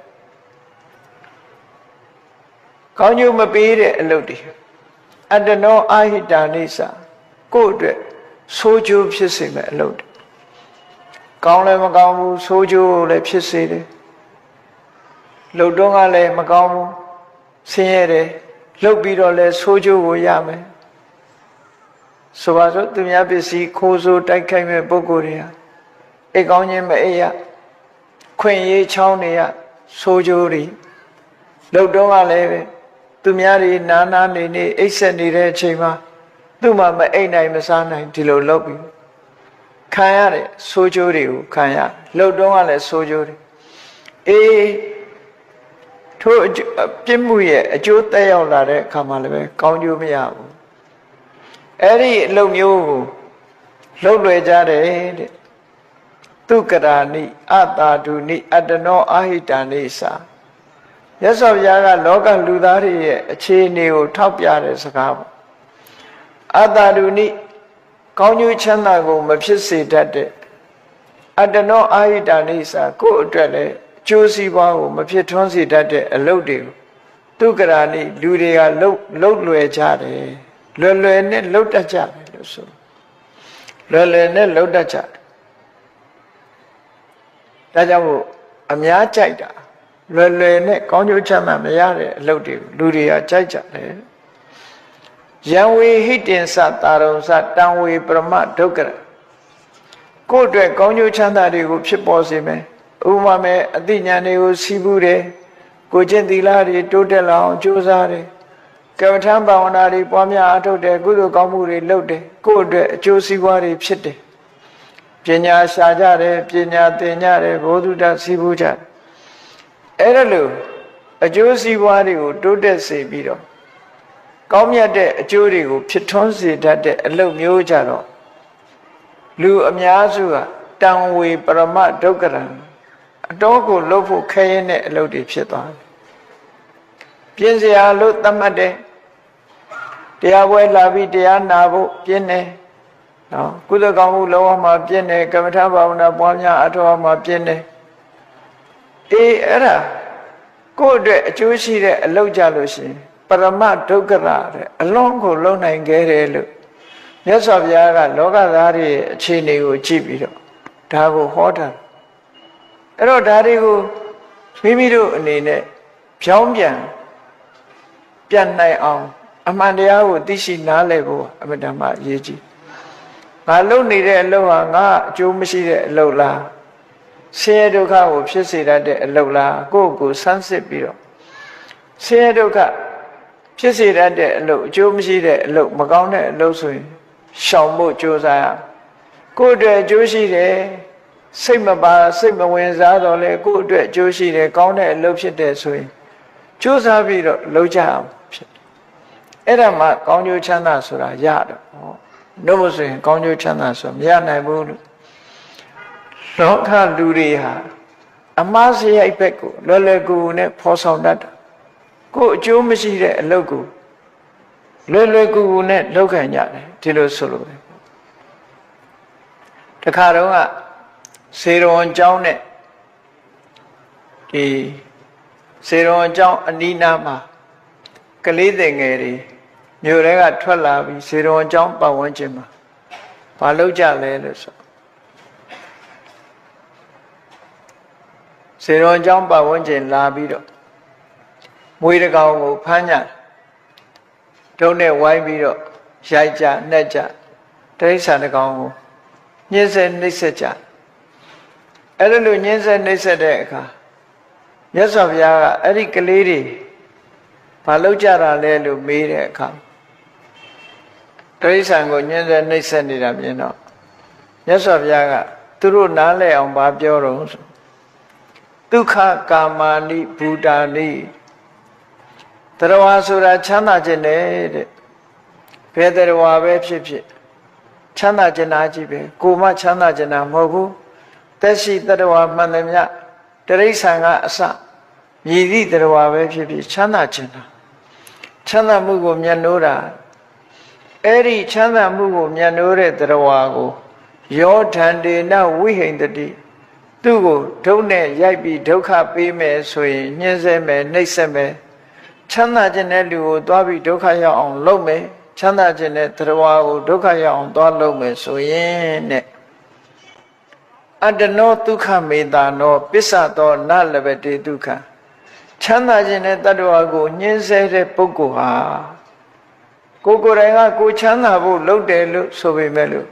ကောင်းကျိုးမပေးတဲ့အလုပ်တွေအတနောအာဟိတာနိသာကိုယ့်အတွက်ဆိုးကျိုးဖြစ်စေမဲ့အလုပ်တွေကောင်းလည်းမကောင်းဘူးဆိုးကျိုးလည်းဖြစ်စေတယ်လှုပ်တော့ကလည်းမကောင်းဘူးဆင်းရဲတယ်လှုပ်ပြီးတော့လည်းဆိုးကျိုးကိုရမယ်ဆိုပါစို့သူများပစ္စည်းခိုးဆိုးတိုက်ခိုက်မဲ့ပုဂ္ဂိုလ်တွေဟာအိတ်ကောင်းခြင်းမအိတ်ရခွင့်ရေးချောင်းတွေရဆိုးကျိုးတွေလှုပ်တော့ကလည်းပဲသူများတွေနာနာနေနေအိတ်ဆက်နေတဲ့အချိန်မှာသူ့မှာမအိတ်နိုင်မစားနိုင်ဒီလိုလှုပ်ပြီးခံရတဲ့ဆိုးကျိုးတွေကိုခံရလှုပ်တော့ကလည်းဆိုးကျိုးတွေထို့ပြစ်မှုရဲ့အကျိုးသက်ရောက်လာတဲ့အခါမှာလည်းပဲကောင်းကျိုးမရဘူးအဲ့ဒီအလုပ်မျိုးကိုလှုပ်လွယ်ကြတယ်တဲ့သုကရာနိအတာဓုနိအတနောအာဟိတာနိသာရသော်ဘုရားကလောကလူသားတွေရဲ့အခြေအနေကိုထောက်ပြတဲ့စကားပေါ့အတာဓုနိကောင်းကျိုးချမ်းသာကိုမဖြစ်စေတတ်တဲ့အတနောအာဟိတာနိသာကိုယ့်အတွက်လည်းကျိုးစီးပွားကိုမဖြစ်ထွန်းစေတတ်တဲ့အလုပ်တွေကိုသုကရာနိလူတွေကလှုပ်လွယ်ကြတယ်လွယ်လွယ်နဲ့လှုပ်တတ်ကြတယ်လို့ဆိုလွယ်လွယ်နဲ့လှုပ်တတ်ကြတယ်ဒါကြောင့်မို့အများကြိုက်တာလွယ်လွယ်နဲ့ကောင်းကျိုးချမ်းသာမရတဲ့အလုပ်တွေကိုလူတွေကကြိုက်ကြတယ်ယံဝေဟိတင်္စတာရုံစတံဝေပရမဒုက္ခရကိုယ့်အတွက်ကောင်းကျိုးချမ်းသာတွေကိုဖြစ်ပေါ်စေမယ်ဥပမာမဲ့အသိဉာဏ်တွေကိုစီးပူးတယ်ကိုကျင့်သီလတွေတိုးတက်လာအောင်ကြိုးစားတယ်ကမ္မထံဘာဝနာတွေပွားများအားထုတ်တယ်ကုသိုလ်ကောင်းမှုတွေလုပ်တယ်ကိုယ့်အတွက်အကျိုးစီးပွားတွေဖြစ်တယ်ပညာရှာကြတယ်ပညာသင်ကြတယ်ဘောဓုတစီးပူးကြတယ်အဲ့ဒါလို့အကျိုးစီးပွားတွေကိုတိုးတက်စေပြီးတော့ကောင်းမြတ်တဲ့အကျိုးတွေကိုဖြစ်ထွန်းစေတတ်တဲ့အလုပ်မျိုးကြတော့လူအများစုကတံဝေပရမဒုက္ခရံအတော်ကိုလှုပ်ဖို့ခဲရင်တဲ့အလုပ်တွေဖြစ်သွားတယ် ပြင်စရာလို့သတ်မှတ်တယ်တရားပွဲလာပြီးတရားနာဖို့ပြင်းတယ်နော်ကုသကောင်းမှုလုံးဝမှာပြင်းတယ်ကမ္မထာဘာဝနာပွားများအထောက်အမှာပြင်းတယ်အေးအဲ့ဒါကိုယ့်အတွက်အကျိုးရှိတဲ့အလုပ်ကြလို့ရှိရင်ပရမဒုက္ခရတဲ့အလုံးကိုလုံနိုင်ခဲ့တယ်လို့မြတ်စွာဘုရားကလောကသားတွေအခြေအနေကိုကြည့်ပြီးတော့ဒါကိုဟောတာအဲ့တော့ဒါတွေကိုမိမိတို့အနေနဲ့ဖြောင်းပြန်နိုင်အောင်အမှန်တရားကိုသိရှိနားလည်ဖို့အမှန်တမ်းအရေးကြီးငါလုပ်နေတဲ့အလုပ်ဟာငါအကျိုးမရှိတဲ့အလုပ်လားဆင်းရဲဒုက္ခကိုဖြစ်စေတတ်တဲ့အလုပ်လားကိုယ့်ကိုယ်ဆန်းစစ်ပြီးတော့ဆင်းရဲဒုက္ခဖြစ်စေတတ်တဲ့အလုပ်အကျိုးမရှိတဲ့အလုပ်မကောင်းတဲ့အလုပ်ဆိုရင်ရှောင်ဖို့ကြိုးစားရကိုယ့်အတွက်အကျိုးရှိတယ်စိတ်မပါစိတ်မဝင်စားတော့လေကိုယ့်အတွက်အကျိုးရှိတယ်ကောင်းတဲ့အလုပ်ဖြစ်တယ်ဆိုရင်ကြိုးစားပြီးတော့လုပ်ကြအောင်ဖြစ်အဲ့ဒါမှကောင်းကျိုးချမ်းသာဆိုတာရတော့ဟောနှုတ်မဆိုရင်ကောင်းကျိုးချမ်းသာဆိုမရနိုင်ဘူးလို့လောကလူတွေဟာအမှားစရိုက်ဘက်ကိုလွယ်လွယ်ကူကူနဲ့ဖော်ဆောင်တတ်တာကိုယ်အကျိုးမရှိတဲ့အလုပ်ကိုလွယ်လွယ်ကူကူနဲ့လုပ်ခံကြတယ်ဒီလိုဆိုလို့တခါတော့ကစေတော်အကြောင်းနဲ့ဒီစေတော်အကြောင်းအနီးနားမှာကလေးတွေငယ်တွေမြို့ထဲကထွက်လာပြီးစေတော်အကြောင်းပတ်ဝန်းကျင်မှာဘာလုပ်ကြလဲလို့ဆိုစေတော်အကြောင်းပတ်ဝန်းကျင်လာပြီးတော့မွေးတကောင်ကိုဖမ်းကြတုံးနဲ့ဝိုင်းပြီးတော့ရိုက်ကြနှက်ကြတိရစ္ဆာန်တကောင်ကိုညှင်းဆဲနှိပ်စက်ကြအဲ့လိုညှင်းဆဲနှိပ်စက်တဲ့အခါမြတ်စွာဘုရားကအဲ့ဒီကလေးတွေဘာလုပ်ကြတာလဲလို့မေးတဲ့အခါတိရစ္ဆာန်ကိုညှင်းဆဲနှိပ်စက်နေတာမြင်တော့မြတ်စွာဘုရားကသူတို့နားလည်အောင်ဘာပြောတော့ဆိုဒုက္ခကာမာနိဘူတာနိတရားဝါဆိုတာချမ်းသာခြင်းနဲ့တဲ့ဘယ်တရားဝါပဲဖြစ်ဖြစ်ချမ်းသာခြင်းအားကြီးပဲကိုမှချမ်းသာခြင်းမဟုတ်ဘူးသက်ရှိတရားဝါမှန်တယ်မြတ်တိရစ္ဆာန်ကအစမြည်သည့်တရားဝါပဲဖြစ်ဖြစ်ချမ်းသာခြင်းချမ်းသာမှုကိုမြတ်နိုးတာအဲ့ဒီချမ်းသာမှုကိုမြတ်နိုးတဲ့တရားဝါကိုယောဓန္တေနဝိဟိန္တတိသူ့ကိုဒုက္ခနဲ့ရိုက်ပြီးဒုက္ခပေးမယ်ဆိုရင်ညှင်းဆဲမယ်နှိပ်စက်မယ်ချမ်းသာခြင်းတဲ့လူကိုသွားပြီးဒုက္ခရောက်အောင်လုပ်မယ်ချမ်းသာခြင်းတဲ့တရားကိုဒုက္ခရောက်အောင်သွားလုပ်မယ်ဆိုရင်တဲ့အတ္တနောဒုက္ခမေတာနောပစ္စသောနလဘတေဒုက္ခချမ်းသာခြင်းတဲ့တ attva ကိုညှင်းဆဲတဲ့ပုဂ္ဂိုလ်ဟာကိုယ်ကိုယ်တိုင်ကကိုချမ်းသာဖို့လုပ်တယ်လို့ဆိုပေမဲ့လို့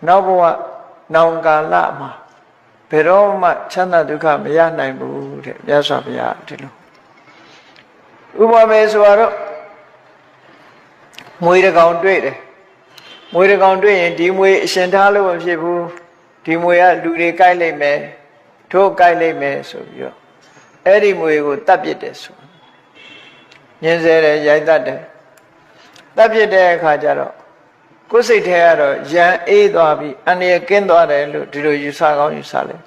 နောက်ဘဝနောင်ကာလမှာဘယ်တော့မှချမ်းသာဒုက္ခမရနိုင်ဘူးတဲ့မြတ်စွာဘုရားဒီလိုဥပမာဆိုတော့မွေတကောင်တွေ့တယ်မွေတကောင်တွေ့ရင်ဒီမွေအရှင်ထားလို့မဖြစ်ဘူးဒီမွေကလူတွေကြိုက်လိုက်မယ်ထိုးကြိုက်လိုက်မယ်ဆိုပြီးတော့အဲ့ဒီမွေကိုတတ်ပစ်တယ်ဆိုညင်းဆဲတယ်ရိုက်တတ်တယ်တတ်ပစ်တဲ့အခါကျတော့ကိုယ်စိတ်ထဲကတော့ရန်အေးသွားပြီးအန္တရာယ်ကင်းသွားတယ်လို့ဒီလိုယူဆကောင်းယူဆလိုက်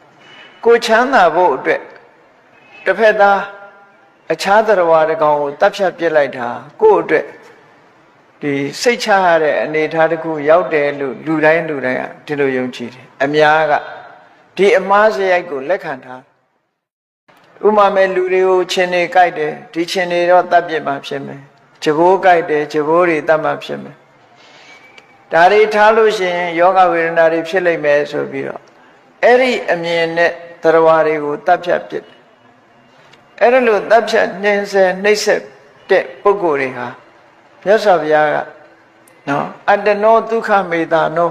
ကိုချမ်းသာဖို့အတွက်တစ်ဖက်သားအခြားတရားဝါတကောင်ကိုတပ်ဖြတ်ပစ်လိုက်တာကိုယ့်အတွက်ဒီစိတ်ချရတဲ့အနေအထားတစ်ခုရောက်တယ်လို့လူတိုင်းကဒီလိုယုံကြည်တယ်အများကဒီအမှားစရိုက်ကိုလက်ခံထားဥမာမဲ့လူတွေကိုချင်းနေကြိုက်တယ်ဒီချင်းတွေတော့တပ်ပစ်မှဖြစ်မယ်ဂျဘိုးကြိုက်တယ်ဂျဘိုးတွေတပ်မှဖြစ်မယ်ဒါတွေထားလို့ရှိရင်ယောဂဝေဒနာတွေဖြစ်လိမ့်မယ်ဆိုပြီးတော့အဲ့ဒီအမြင်နဲ့တရားဝါတွေကိုတပ်ဖြတ်ပစ်အဲ့ဒါလို့တပ်ဖြတ်နှင်းဆဲနှိပ်စက်တဲ့ပုဂ္ဂိုလ်တွေဟာမြတ်စွာဘုရားကနော်အတ္တနောဒုက္ခမေတာနော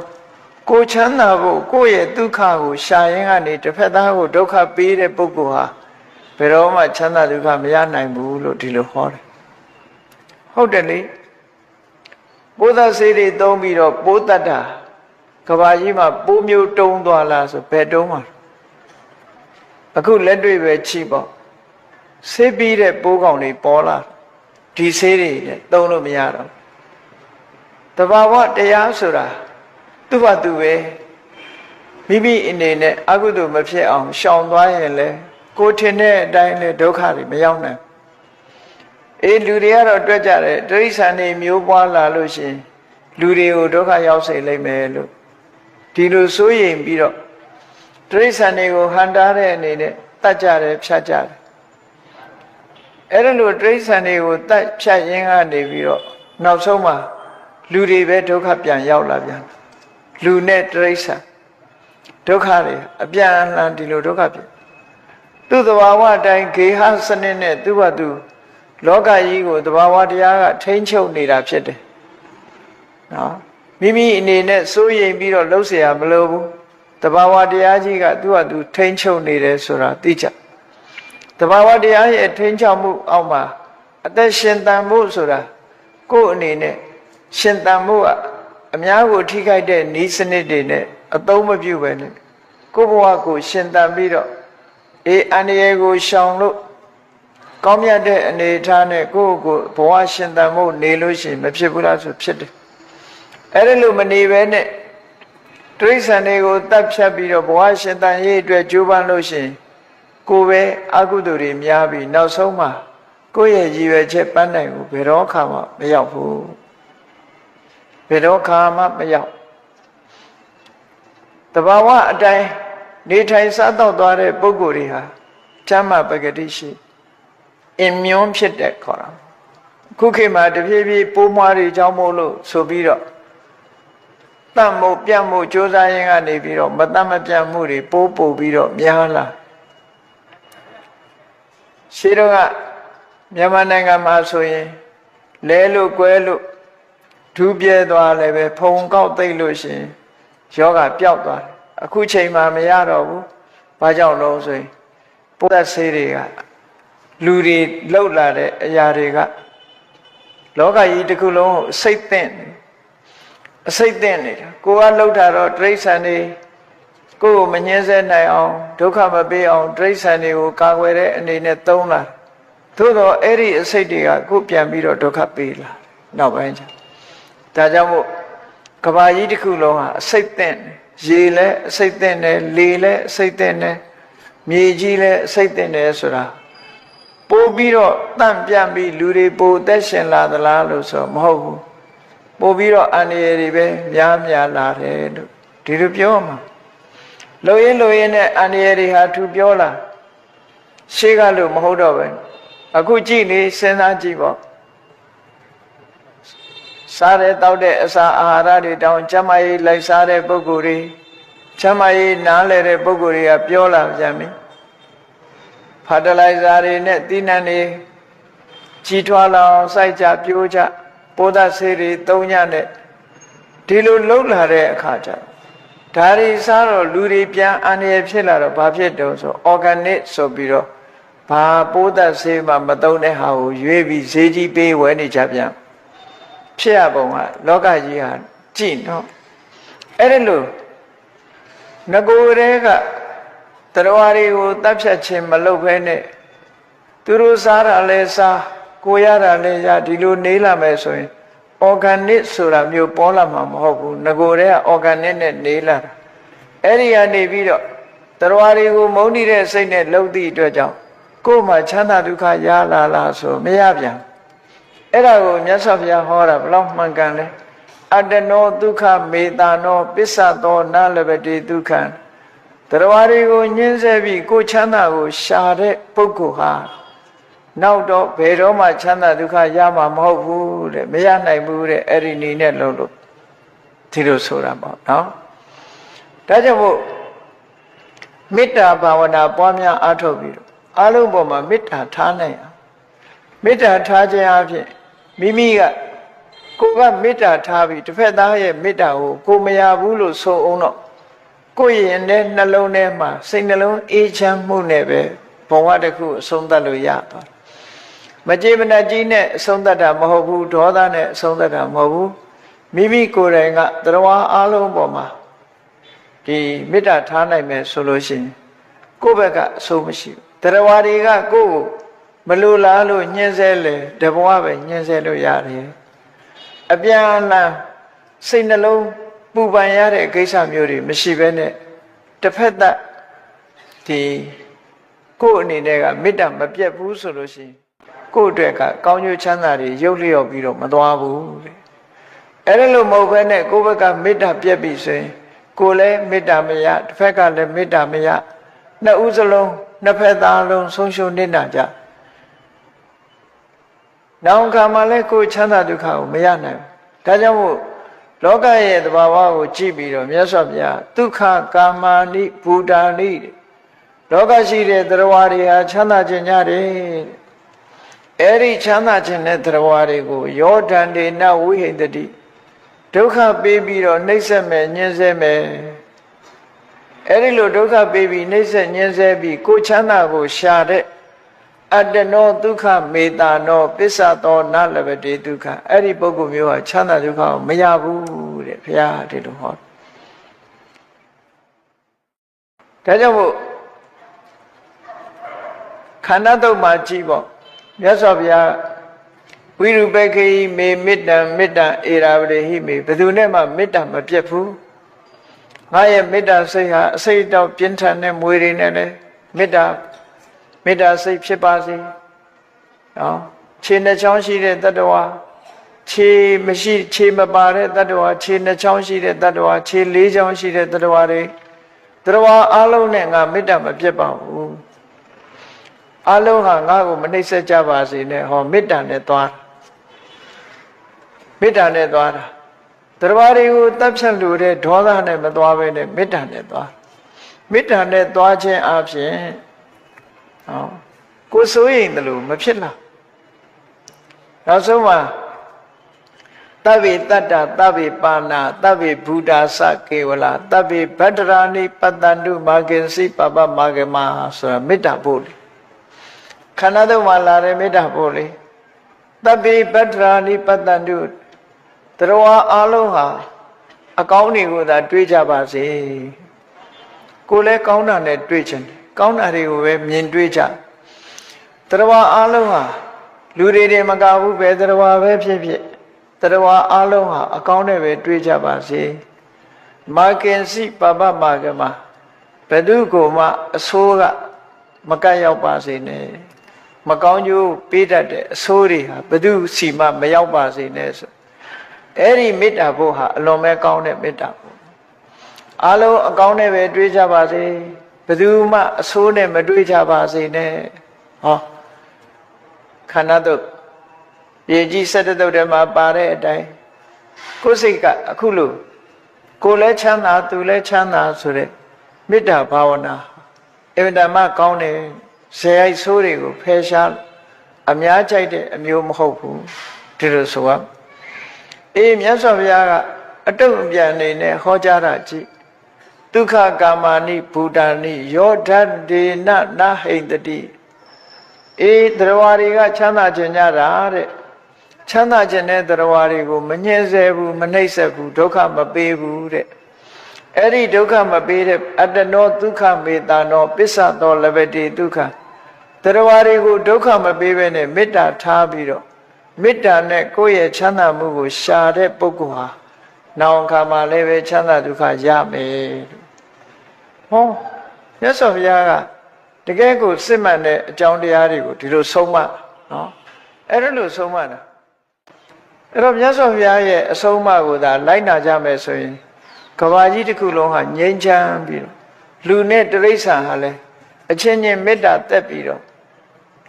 ကိုချမ်းသာဖို့ကိုယ့်ရဲ့ဒုက္ခကိုရှာရင်ကနေတစ်ဖက်သားကိုဒုက္ခပေးတဲ့ပုဂ္ဂိုလ်ဟာဘယ်တော့မှချမ်းသာဒုက္ခမရနိုင်ဘူးလို့ဒီလိုဟောတယ်ဟုတ်တယ်လေပိုးသက်ဆေးတွေသုံးပြီးတော့ပိုးတတ်တာကဘာကြီးမှာပိုးမျိုးတုံးသွားလားဆိုဘယ်တုံးမှာအခုလက်တွေ့ပဲချိပေါ့ဆေးပြီးတဲ့ပိုးကောင်တွေပေါ်လာဒီဆေးတွေသုံးလို့မရတော့တဘာဝတရားဆိုတာသူ့ဘာသူပဲမိမိအနေနဲ့အကုသိုလ်မဖြစ်အောင်ရှောင်သွားရင်လေကိုထင်တဲ့အတိုင်းလေဒုက္ခတွေမရောက်နိုင် လူတွေကတော့တွက်ကြတယ်တိရစ္ဆာန်တွေမျိုးပွားလာလို့ရှိရင်လူတွေကိုဒုက္ခရောက်စေလိမ့်မယ်လို့ဒီလိုစိုးရိမ်ပြီးတော့တိရစ္ဆာန်တွေကိုဟန်တားတဲ့အနေနဲ့တတ်ကြတယ်ဖြတ်ကြတယ်အဲ့ဒါလို့တိရစ္ဆာန်တွေကိုတတ်ဖြတ်ရင်းကနေပြီးတော့နောက်ဆုံးမှာလူတွေပဲဒုက္ခပြန်ရောက်လာပြန်လူနဲ့တိရစ္ဆာန်ဒုက္ခတွေအပြန်အလှန်ဒီလိုဒုက္ခဖြစ်သူ့သဘာဝအတိုင်းဂေဟစနစ်နဲ့သူ့ဘာသူလောကကြီးကိုသဘာဝတရားကထိန်းချုပ်နေတာဖြစ်တယ်နော်မိမိအနေနဲ့စိုးရိမ်ပြီးတော့လှုပ်เสียမလိုဘူးသဘာဝတရားကြီးကသူ့ဟာသူထိန်းချုပ်နေတယ်ဆိုတာသိကြသဘာဝတရားရဲ့ထိန်းချုပ်မှုအောက်မှာအသက်ရှင်သန်မှုဆိုတာကိုယ်အနေနဲ့ရှင်သန်မှုကအများကိုထိခိုက်တဲ့ဤစနစ်တွေနဲ့အသုံးမပြုပဲနဲ့ကိုယ့်ဘဝကိုရှင်သန်ပြီးတော့အန္တရာယ်ကိုရှောင်လို့ကောင်းမြတ်တဲ့အနေအထားနဲ့ကိုယ့်ကိုဘဝရှင်သန်မှုနေလို့ရှိရင်မဖြစ်ဘူးလားဆိုဖြစ်တယ်အဲ့ဒါလို့မနေပဲနဲ့တိရစ္ဆာန်တွေကိုတတ်ဖြတ်ပြီးတော့ဘဝရှင်သန်ရေးအတွက်ကြိုးပမ်းလို့ရှိရင်ကိုယ်ပဲအကုသိုလ်တွေများပြီးနောက်ဆုံးမှာကိုယ့်ရဲ့ရည်ရွယ်ချက်ပန်းတိုင်ကိုဘယ်တော့ခါမှမရောက်ဘူးဘယ်တော့ခါမှမရောက်တဘာဝအတိုင်းနေထိုင်စားတော့သွားတဲ့ပုဂ္ဂိုလ်တွေဟာချမ်းသာပဂတိရှိအင်မြွန်းဖြစ်တဲ့ခေါ်တာခုခေတ်မှာတဖြည်းဖြည်းပိုးမွားတွေကြောင်းမို့လို့ဆိုပြီးတော့တတ်မှုပြတ်မှုကြိုးစားရင်ကနေပြီးတော့မတတ်မပြတ်မှုတွေပိုးပို့ပြီးတော့များလာရှိတော့ကမြန်မာနိုင်ငံမှာဆိုရင်လဲလို့ကွဲလို့ဒူးပြဲသွားလည်းပဲဖုံကောက်သိမ့်လို့ရှိရင်ယောဂပျောက်သွားတယ်အခုချိန်မှာမရတော့ဘူးဘာကြောင့်လို့ဆိုရင်ပိုးသက်ဆေးတွေကလူတွေလှုပ်လာတဲ့အရာတွေကလောကကြီးတစ်ခုလုံးကိုစိတ်သင့်အစိတ်သင့်နေတာကိုကလှုပ်တာတော့တိရစ္ဆာန်တွေကိုယ်ကိုမငြင်းဆဲနိုင်အောင်ဒုက္ခမပေးအောင်တိရစ္ဆာန်တွေကိုကာကွယ်တဲ့အနေနဲ့သုံးလာသို့တော့အဲ့ဒီအစိတ်တွေကကိုယ်ပြန်ပြီးတော့ဒုက္ခပေးလာနောက်ပိုင်းကျဒါကြောင့်မို့ကဘာကြီးတစ်ခုလုံးဟာအစိတ်သင့်ရေလည်းအစိတ်သင့်တယ်လေလည်းအစိတ်သင့်တယ်မြေကြီးလည်းအစိတ်သင့်တယ်ဆိုတာပို့ပြီးတော့တန့်ပြန့်ပြီးလူတွေပို့သက်ရှင်လာသလားလို့ဆိုမဟုတ်ဘူးပို့ပြီးတော့အန္တရာယ်တွေပဲများလာတယ်လို့ဒီလိုပြောမှာလုံရင်နဲ့အန္တရာယ်တွေဟာသူပြောလာရှေးကလို့မဟုတ်တော့ပဲအခုကြည့်နေစဉ်းစားကြည့်ပေါ့စားတဲ့တောက်တဲ့အစာအာဟာရတွေတောင်ကျန်းမာရေးလိုက်စားတဲ့ပုဂ္ဂိုလ်တွေကျန်းမာရေးနားလည်တဲ့ပုဂ္ဂိုလ်တွေကပြောလာပြန်ပြီဖာတလိုင်ဇာတွေနဲ့သီးနှံတွေကြီးထွားလာအောင်စိုက်ကြပြိုးကြပိုးသက်ဆေးတွေသုံးညနဲ့ဒီလိုလှုပ်လာတဲ့အခါကျဒါတွေစားတော့လူတွေပြန်အန္တရာယ်ဖြစ်လာတော့ဘာဖြစ်တုံးဆို organic ဆိုပြီးတော့ဘာပိုးသက်ဆေးမှမသုံးတဲ့ဟာကိုရွေးပြီးဈေးကြီးပေးဝယ်နေကြပြန်ဖြစ်ရပုံကလောကကြီးဟာကြည့်နော်အဲ့ဒါလို့ငကိုယ်တွေကတရားတွေကိုတတ်ဖြတ်ခြင်းမလုပ်ဘဲနဲ့သူတို့စားတာလဲစားကိုရတာလဲရဒီလိုနေလာမယ်ဆိုရင် organic ဆိုတာမျိုးပေါ်လာမှာမဟုတ်ဘူးငကိုယ်တွေက organic နဲ့နေလာတာအဲ့ဒီကနေပြီးတော့တရားတွေကိုမုန်းနေတဲ့စိတ်နဲ့လှုပ်သည့်အတွက်ကြောင့်ကိုယ်မှာချမ်းသာဒုက္ခရလာလားဆိုမရပြန်အဲ့ဒါကိုမြတ်စွာဘုရားဟောတာဘယ်လောက်မှန်ကန်လဲအတ္တနောဒုက္ခမေတာနောပစ္စသောနာလဘတိဒုက္ခံတရားတွေကိုညှင်းဆဲပြီးကိုယ်ချမ်းသာကိုရှာတဲ့ပုဂ္ဂိုလ်ဟာနောက်တော့ဘယ်တော့မှချမ်းသာဒုက္ခရမှာမဟုတ်ဘူးတဲ့မရနိုင်ဘူးတဲ့အဲ့ဒီနည်းနဲ့လုံးလို့ဒီလိုဆိုတာပေါ့နော်ဒါကြောင့်မို့မေတ္တာဘာဝနာပွားများအားထုတ်ပြီးတော့အားလုံးပေါ်မှာမေတ္တာထားနိုင်အောင်မေတ္တာထားခြင်းအပြင်မိမိကကိုယ်ကမေတ္တာထားပြီးတစ်ဖက်သားရဲ့မေတ္တာကိုကိုမရဘူးလို့ဆိုအောင်တော့ကိုယ့်ရဲ့နဲ့နှလုံးထဲမှာစိတ်နှလုံးအေးချမ်းမှုနဲ့ပဲဘဝတစ်ခုအဆုံးသတ်လို့ရသွားမကြေမနက်ကြီးနဲ့အဆုံးသတ်တာမဟုတ်ဘူးဒေါသနဲ့အဆုံးသတ်တာမဟုတ်ဘူးမိမိကိုယ်တိုင်ကတရားအားလုံးပေါ်မှာဒီမေတ္တာထားနိုင်မယ်ဆိုလို့ရှိရင်ကိုယ့်ဘက်ကအဆုံးမရှိဘူးတရားတွေကကိုယ့်ကိုမလိုလားလို့ညှင်းဆဲလေတဘဝပဲညှင်းဆဲလို့ရတယ်အပြန်အလှန်စိတ်နှလုံးပူပန်ရတဲ့ကိစ္စမျိုးတွေမရှိဘဲနဲ့တစ်ဖက်သက်ဒီကိုယ့်အနေနဲ့ကမေတ္တာမပြတ်ဘူးဆိုလို့ရှိရင် ကိုယ့်အတွက်ကကောင်းကျိုးချမ်းသာတွေရုပ်လျော့ပြီးတော့မသွားဘူးတဲ့အဲ့ဒါလို့မဟုတ်ဘဲနဲ့ကိုယ့်ဘက်ကမေတ္တာပြည့်ပြီဆိုရင်ကိုယ်လည်းမေတ္တာမရတစ်ဖက်ကလည်းမေတ္တာမရနှစ်ဦးစလုံးနှစ်ဖက်သားလုံးဆုံးရှုံးနေတာကြနောင်ခါမှာလည်းကိုယ်ချမ်းသာဒုက္ခကိုမရနိုင်ဘူးဒါကြောင့်မို့လောကရဲ့သဘာဝကိုကြည့်ပြီးတော့မြတ်စွာဘုရားဒုက္ခကာမာနိဘူတာနိလောကရှိတဲ့တရားတွေဟာချမ်းသာခြင်းကြတယ်အဲ့ဒီချမ်းသာခြင်းတဲ့တရားတွေကိုယောဒန္တေနဝိဟိတတိဒုက္ခပေးပြီးတော့နှိမ့်ဆက်မယ်ညှင်းဆဲမယ်အဲ့ဒီလိုဒုက္ခပေးပြီးနှိမ့်ဆက်ညှင်းဆဲပြီးကိုချမ်းသာကိုရှာတဲ့အတ္တနောဒုက္ခမေတာနောပစ္စသောနလဘတိဒုက္ခအဲ့ဒီပုဂ္ဂိုလ်မျိုးဟာချမ်းသာဒုက္ခကိုမရဘူးတဲ့ဘုရားဒီလိုဟောဒါကြောင့်မို့ခန္ဓာတုတ်မှာကြည့်ပေါ့မြတ်စွာဘုရားဝိရုပခေယမေမေတ္တံမေတ္တံဧရာဝရေဟိမေဘယ်သူနဲ့မှမေတ္တာမပြတ်ဘူးငါရဲ့မေတ္တာစိတ်ဟာအစိတ်တော့ပြင်းထန်တဲ့မွေတွေနဲ့လည်းမေတ္တာစိတ်ဖြစ်ပါစေနော်ခြေနှချောင်းရှိတဲ့တတ္တဝါခြေမရှိခြေမပါတဲ့တတ္တဝါခြေနှချောင်းရှိတဲ့တတ္တဝါခြေလေးချောင်းရှိတဲ့တတ္တဝါတွေတတ္တဝါအလုံးနဲ့ငါမေတ္တာမပြတ်ပါဘူးအလုံးဟာငါ့ကိုမနှိမ့်ဆက်ကြပါစေနဲ့ဟောမေတ္တာနဲ့သွားမေတ္တာနဲ့သွားတာတရားတွေကိုတတ်ဖြတ်လို့တဲ့ဒေါသနဲ့မသွားဘဲနဲ့မေတ္တာနဲ့သွားမေတ္တာနဲ့သွားခြင်းအပြင်ဟောကိုယ်စိုးရင်တလို့မဖြစ်လားနောက်ဆုံးမှာတဗ္ဗေတတ္တတဗ္ဗေပါဏာတဗ္ဗေဘူတာစကေဝလာတဗ္ဗေဗတ္တရာနိပတ္တန္တုမာဂင်စိပပမာဂမဆိုတာမေတ္တာပို့လေခန္ဓာသုံးပါးလာတဲ့မေတ္တာပို့လေတဗ္ဗေဗတ္တရာနိပတ္တန္တုတရားအလုံးဟာအကောင်းတွေကိုသာတွေးကြပါစေကိုယ်လည်းကောင်းတာနဲ့တွေးချင်တယ်ကောင်းတာတွေကိုပဲမြင်တွေးကြတရားအလုံးဟာလူတွေမကဘူးပဲတရားပဲဖြစ်ဖြစ်တရားအလုံးဟာအကောင်းနဲ့ပဲတွေးကြပါစေမာကင်စီပပမာကမဘယ်သူကိုမှအဆိုးကမကတ်ရောက်ပါစေနဲ့မကောင်းကျိုးပေးတတ်တဲ့အဆိုးတွေဟာဘယ်သူစီမှမရောက်ပါစေနဲ့ဆိုအဲ့ဒီမေတ္တာဖို့ဟာအလွန်ပဲကောင်းတဲ့မေတ္တာဖို့အလုံးအကောင်းနဲ့ပဲတွေးကြပါစေဘယ်သူမှအဆိုးနဲ့မတွေးကြပါစေနဲ့ဟောခန္ဓာတုတ်ရေကြီး7တုတ်ထဲမှာပါတဲ့အတိုင်းကိုယ်စိတ်ကအခုလို့ကိုယ်လည်းချမ်းသာသူလည်းချမ်းသာဆိုတဲ့မေတ္တာဘာဝနာအင်မတန်မှကောင်းတယ်ဇေယိုက်ဆိုးတွေကိုဖယ်ရှားအများကြိုက်တဲ့အမျိုးမဟုတ်ဘူးဒီလိုဆိုရအေးမြတ်စွာဘုရားကအတုတ်အပြန်အနေနဲ့ဟောကြားတာကြည့်ဒုက္ခကာမာနိဘူတာနိယောဓတ္တေနနာဟိတတိအေးတရားတွေကချမ်းသာခြင်းကြတာတဲ့ချမ်းသာခြင်းတဲ့တရားတွေကိုမညှင်းဆဲဘူးမနှိပ်စက်ဘူးဒုက္ခမပေးဘူးတဲ့အဲ့ဒီဒုက္ခမပေးတဲ့အတ္တနောဒုက္ခမေတာနောပစ္စသောလဘတိဒုက္ခတရားတွေကိုဒုက္ခမပေးဘဲနဲ့မေတ္တာထားပြီးတော့မေတ္တာနဲ့ကိုယ့်ရဲ့ချမ်းသာမှုကိုရှာတဲ့ပုဂ္ဂိုလ်ဟာနောင်ခါမှာလည်းပဲချမ်းသာဒုက္ခရမယ်ဟောမြတ်စွာဘုရားကတကယ်ကိုစစ်မှန်တဲ့အကြောင်းတရားတွေကိုဒီလိုဆုံးမနော်အဲ့ဒါလို့ဆုံးမတာအဲ့တော့မြတ်စွာဘုရားရဲ့အဆုံးအမကိုသာလိုက်နာကြမယ်ဆိုရင်ကဘာကြီးတစ်ခုလုံးဟာငြိမ်းချမ်းပြီးတော့လူနဲ့တိရစ္ဆာန်ဟာလည်းအချင်းချင်းမေတ္တာတက်ပြီးတော့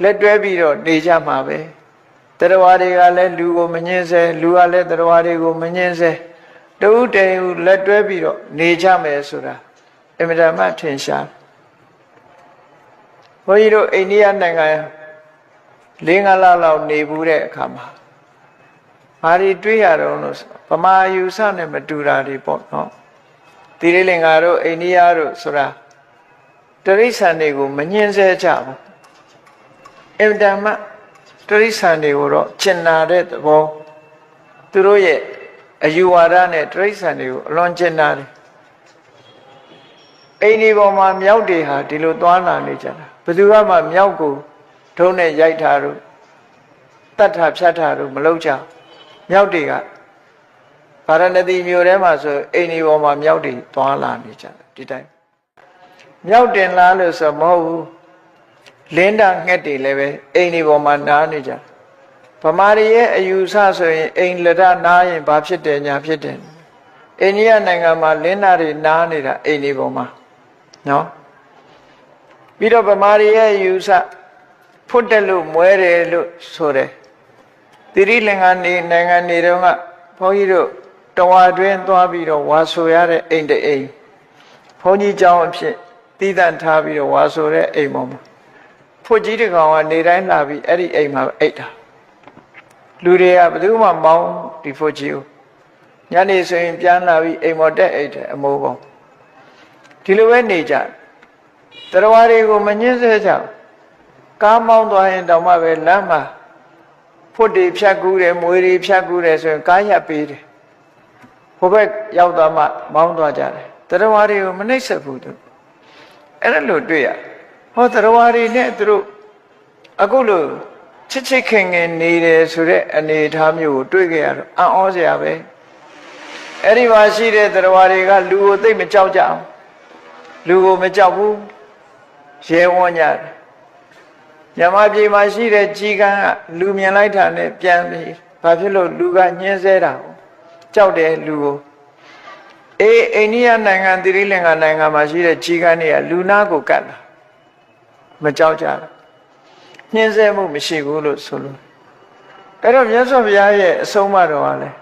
လက်တွဲပြီးတော့နေကြမှာပဲတရားတွေကလည်းလူကိုမငြင်းဆဲလူကလည်းတရားတွေကိုမငြင်းဆဲတူတည်းလက်တွဲပြီးတော့နေကြမယ်ဆိုတာအမြဲတမ်းထင်ရှားဘုန်းကြီးတို့အိန္ဒိယနိုင်ငံ၄-၅ လလောက်နေဘူးတဲ့အခါမှာဘာတွေတွေးရတော့လို့ဗမာယူဆနဲ့မတူတာတွေပေါ့နော်သီရိလင်္ကာတို့အိန္ဒိယတို့ဆိုတာတရိစ္ဆာန်တွေကိုမညှင်းဆဲကြဘူးအင်တန်မှတရိစ္ဆာန်တွေကိုတော့ကျင်နာတဲ့သဘောသူတို့ရဲ့အယူဝါဒနဲ့တရိစ္ဆာန်တွေကိုအလွန်ကျင်နာတယ်အိန္ဒိပေါ်မှာမြောက်တွေဟာဒီလိုသွားလာနေကြတာဘယ်သူမှမြောက်ကိုထုံးနဲ့ရိုက်ထားတို့တတ်တာဖြတ်တာတို့မလုပ်ကြမြောက်တွေကဗာရဏသီမြို့ထဲမှာဆိုအိန္ဒိပေါ်မှာမြောက်တွေသွားလာနေကြတယ်ဒီတိုင်းမြောက်တင်လားလို့ဆိုမဟုတ်ဘူး လင်းတာငှက်တွေလည်းပဲအိမ်ဒီပေါ်မှာနားနေကြဗမာတွေရဲ့အယူဆဆိုရင်အိမ်လက်ထနားရင်ဘာဖြစ်တယ်ညာဖြစ်တယ်အိန္ဒိယနိုင်ငံမှာလင်းတာတွေနားနေတာအိမ်ဒီပေါ်မှာနော်ပြီးတော့ဗမာတွေရဲ့အယူဆဖွတ်တယ်လို့မွဲတယ်လို့ဆိုတယ်သီရိလင်္ကာနိုင်ငံနေတော့ကဘုန်းကြီးတို့တဝါတွင်သွားပြီးတော့ဝါဆိုရတဲ့အိမ်တအိမ်ဘုန်းကြီးကျောင်းအဖြစ်တည်တံ့ထားပြီးတော့ဝါဆိုတဲ့အိမ်ပေါ်မှာဖွတ်ကြီးတကောင်ကနေတိုင်းလာပြီးအဲ့ဒီအိမ်မှာအိတ်တာလူတွေကဘယ်သူမှမောင်းဒီဖွတ်ကြီးကိုညနေဆိုရင်ပြန်လာပြီးအိမ်ပေါ်တက်အိတ်တယ်အမိုးပေါ်ဒီလိုပဲနေကြတရားတွေကိုမငင်းစေကြကားမောင်းသွားရင်တောင်မှပဲလမ်းမှာဖွတ်တွေဖြတ်ကူးတယ်မွေတွေဖြတ်ကူးတယ်ဆိုရင်ကားရပ်ပေးတယ်ဟိုဘက်ရောက်သွားမှမောင်းသွားကြတယ်တရားတွေကိုမနှိပ်စက်ဘူးသူအဲ့ဒါလို့တွေ့ရဟောတရားတွေနဲ့သူတို့အခုလို့ချစ်ချစ်ခင်ခင်နေတယ်ဆိုတဲ့အနေအထားမျိုးကိုတွေ့ကြရတော့အံ့ဩစရာပဲအဲ့ဒီမှာရှိတဲ့တရားတွေကလူကိုသိမကြောက်ကြအောင်လူကိုမကြောက်ဘူးရဲဝန်းကြတယ်ညမပြေမှာရှိတဲ့ကြီးကန်းကလူမြင်လိုက်တာနဲ့ပြန်ပြီးဘာဖြစ်လို့လူကညှင်းဆဲတာကြောက်တယ်လူကိုအိန္ဒိယနိုင်ငံသီရိလင်္ကာနိုင်ငံမှာရှိတဲ့ကြီးကန်းတွေကလူနာကိုကတ်လာမကြောက်ကြဘူးညှင်းဆဲမှုမရှိဘူးလို့ဆိုလို့အဲ့တော့မြတ်စွာဘုရားရဲ့အဆုံးအမတော်ကလည်း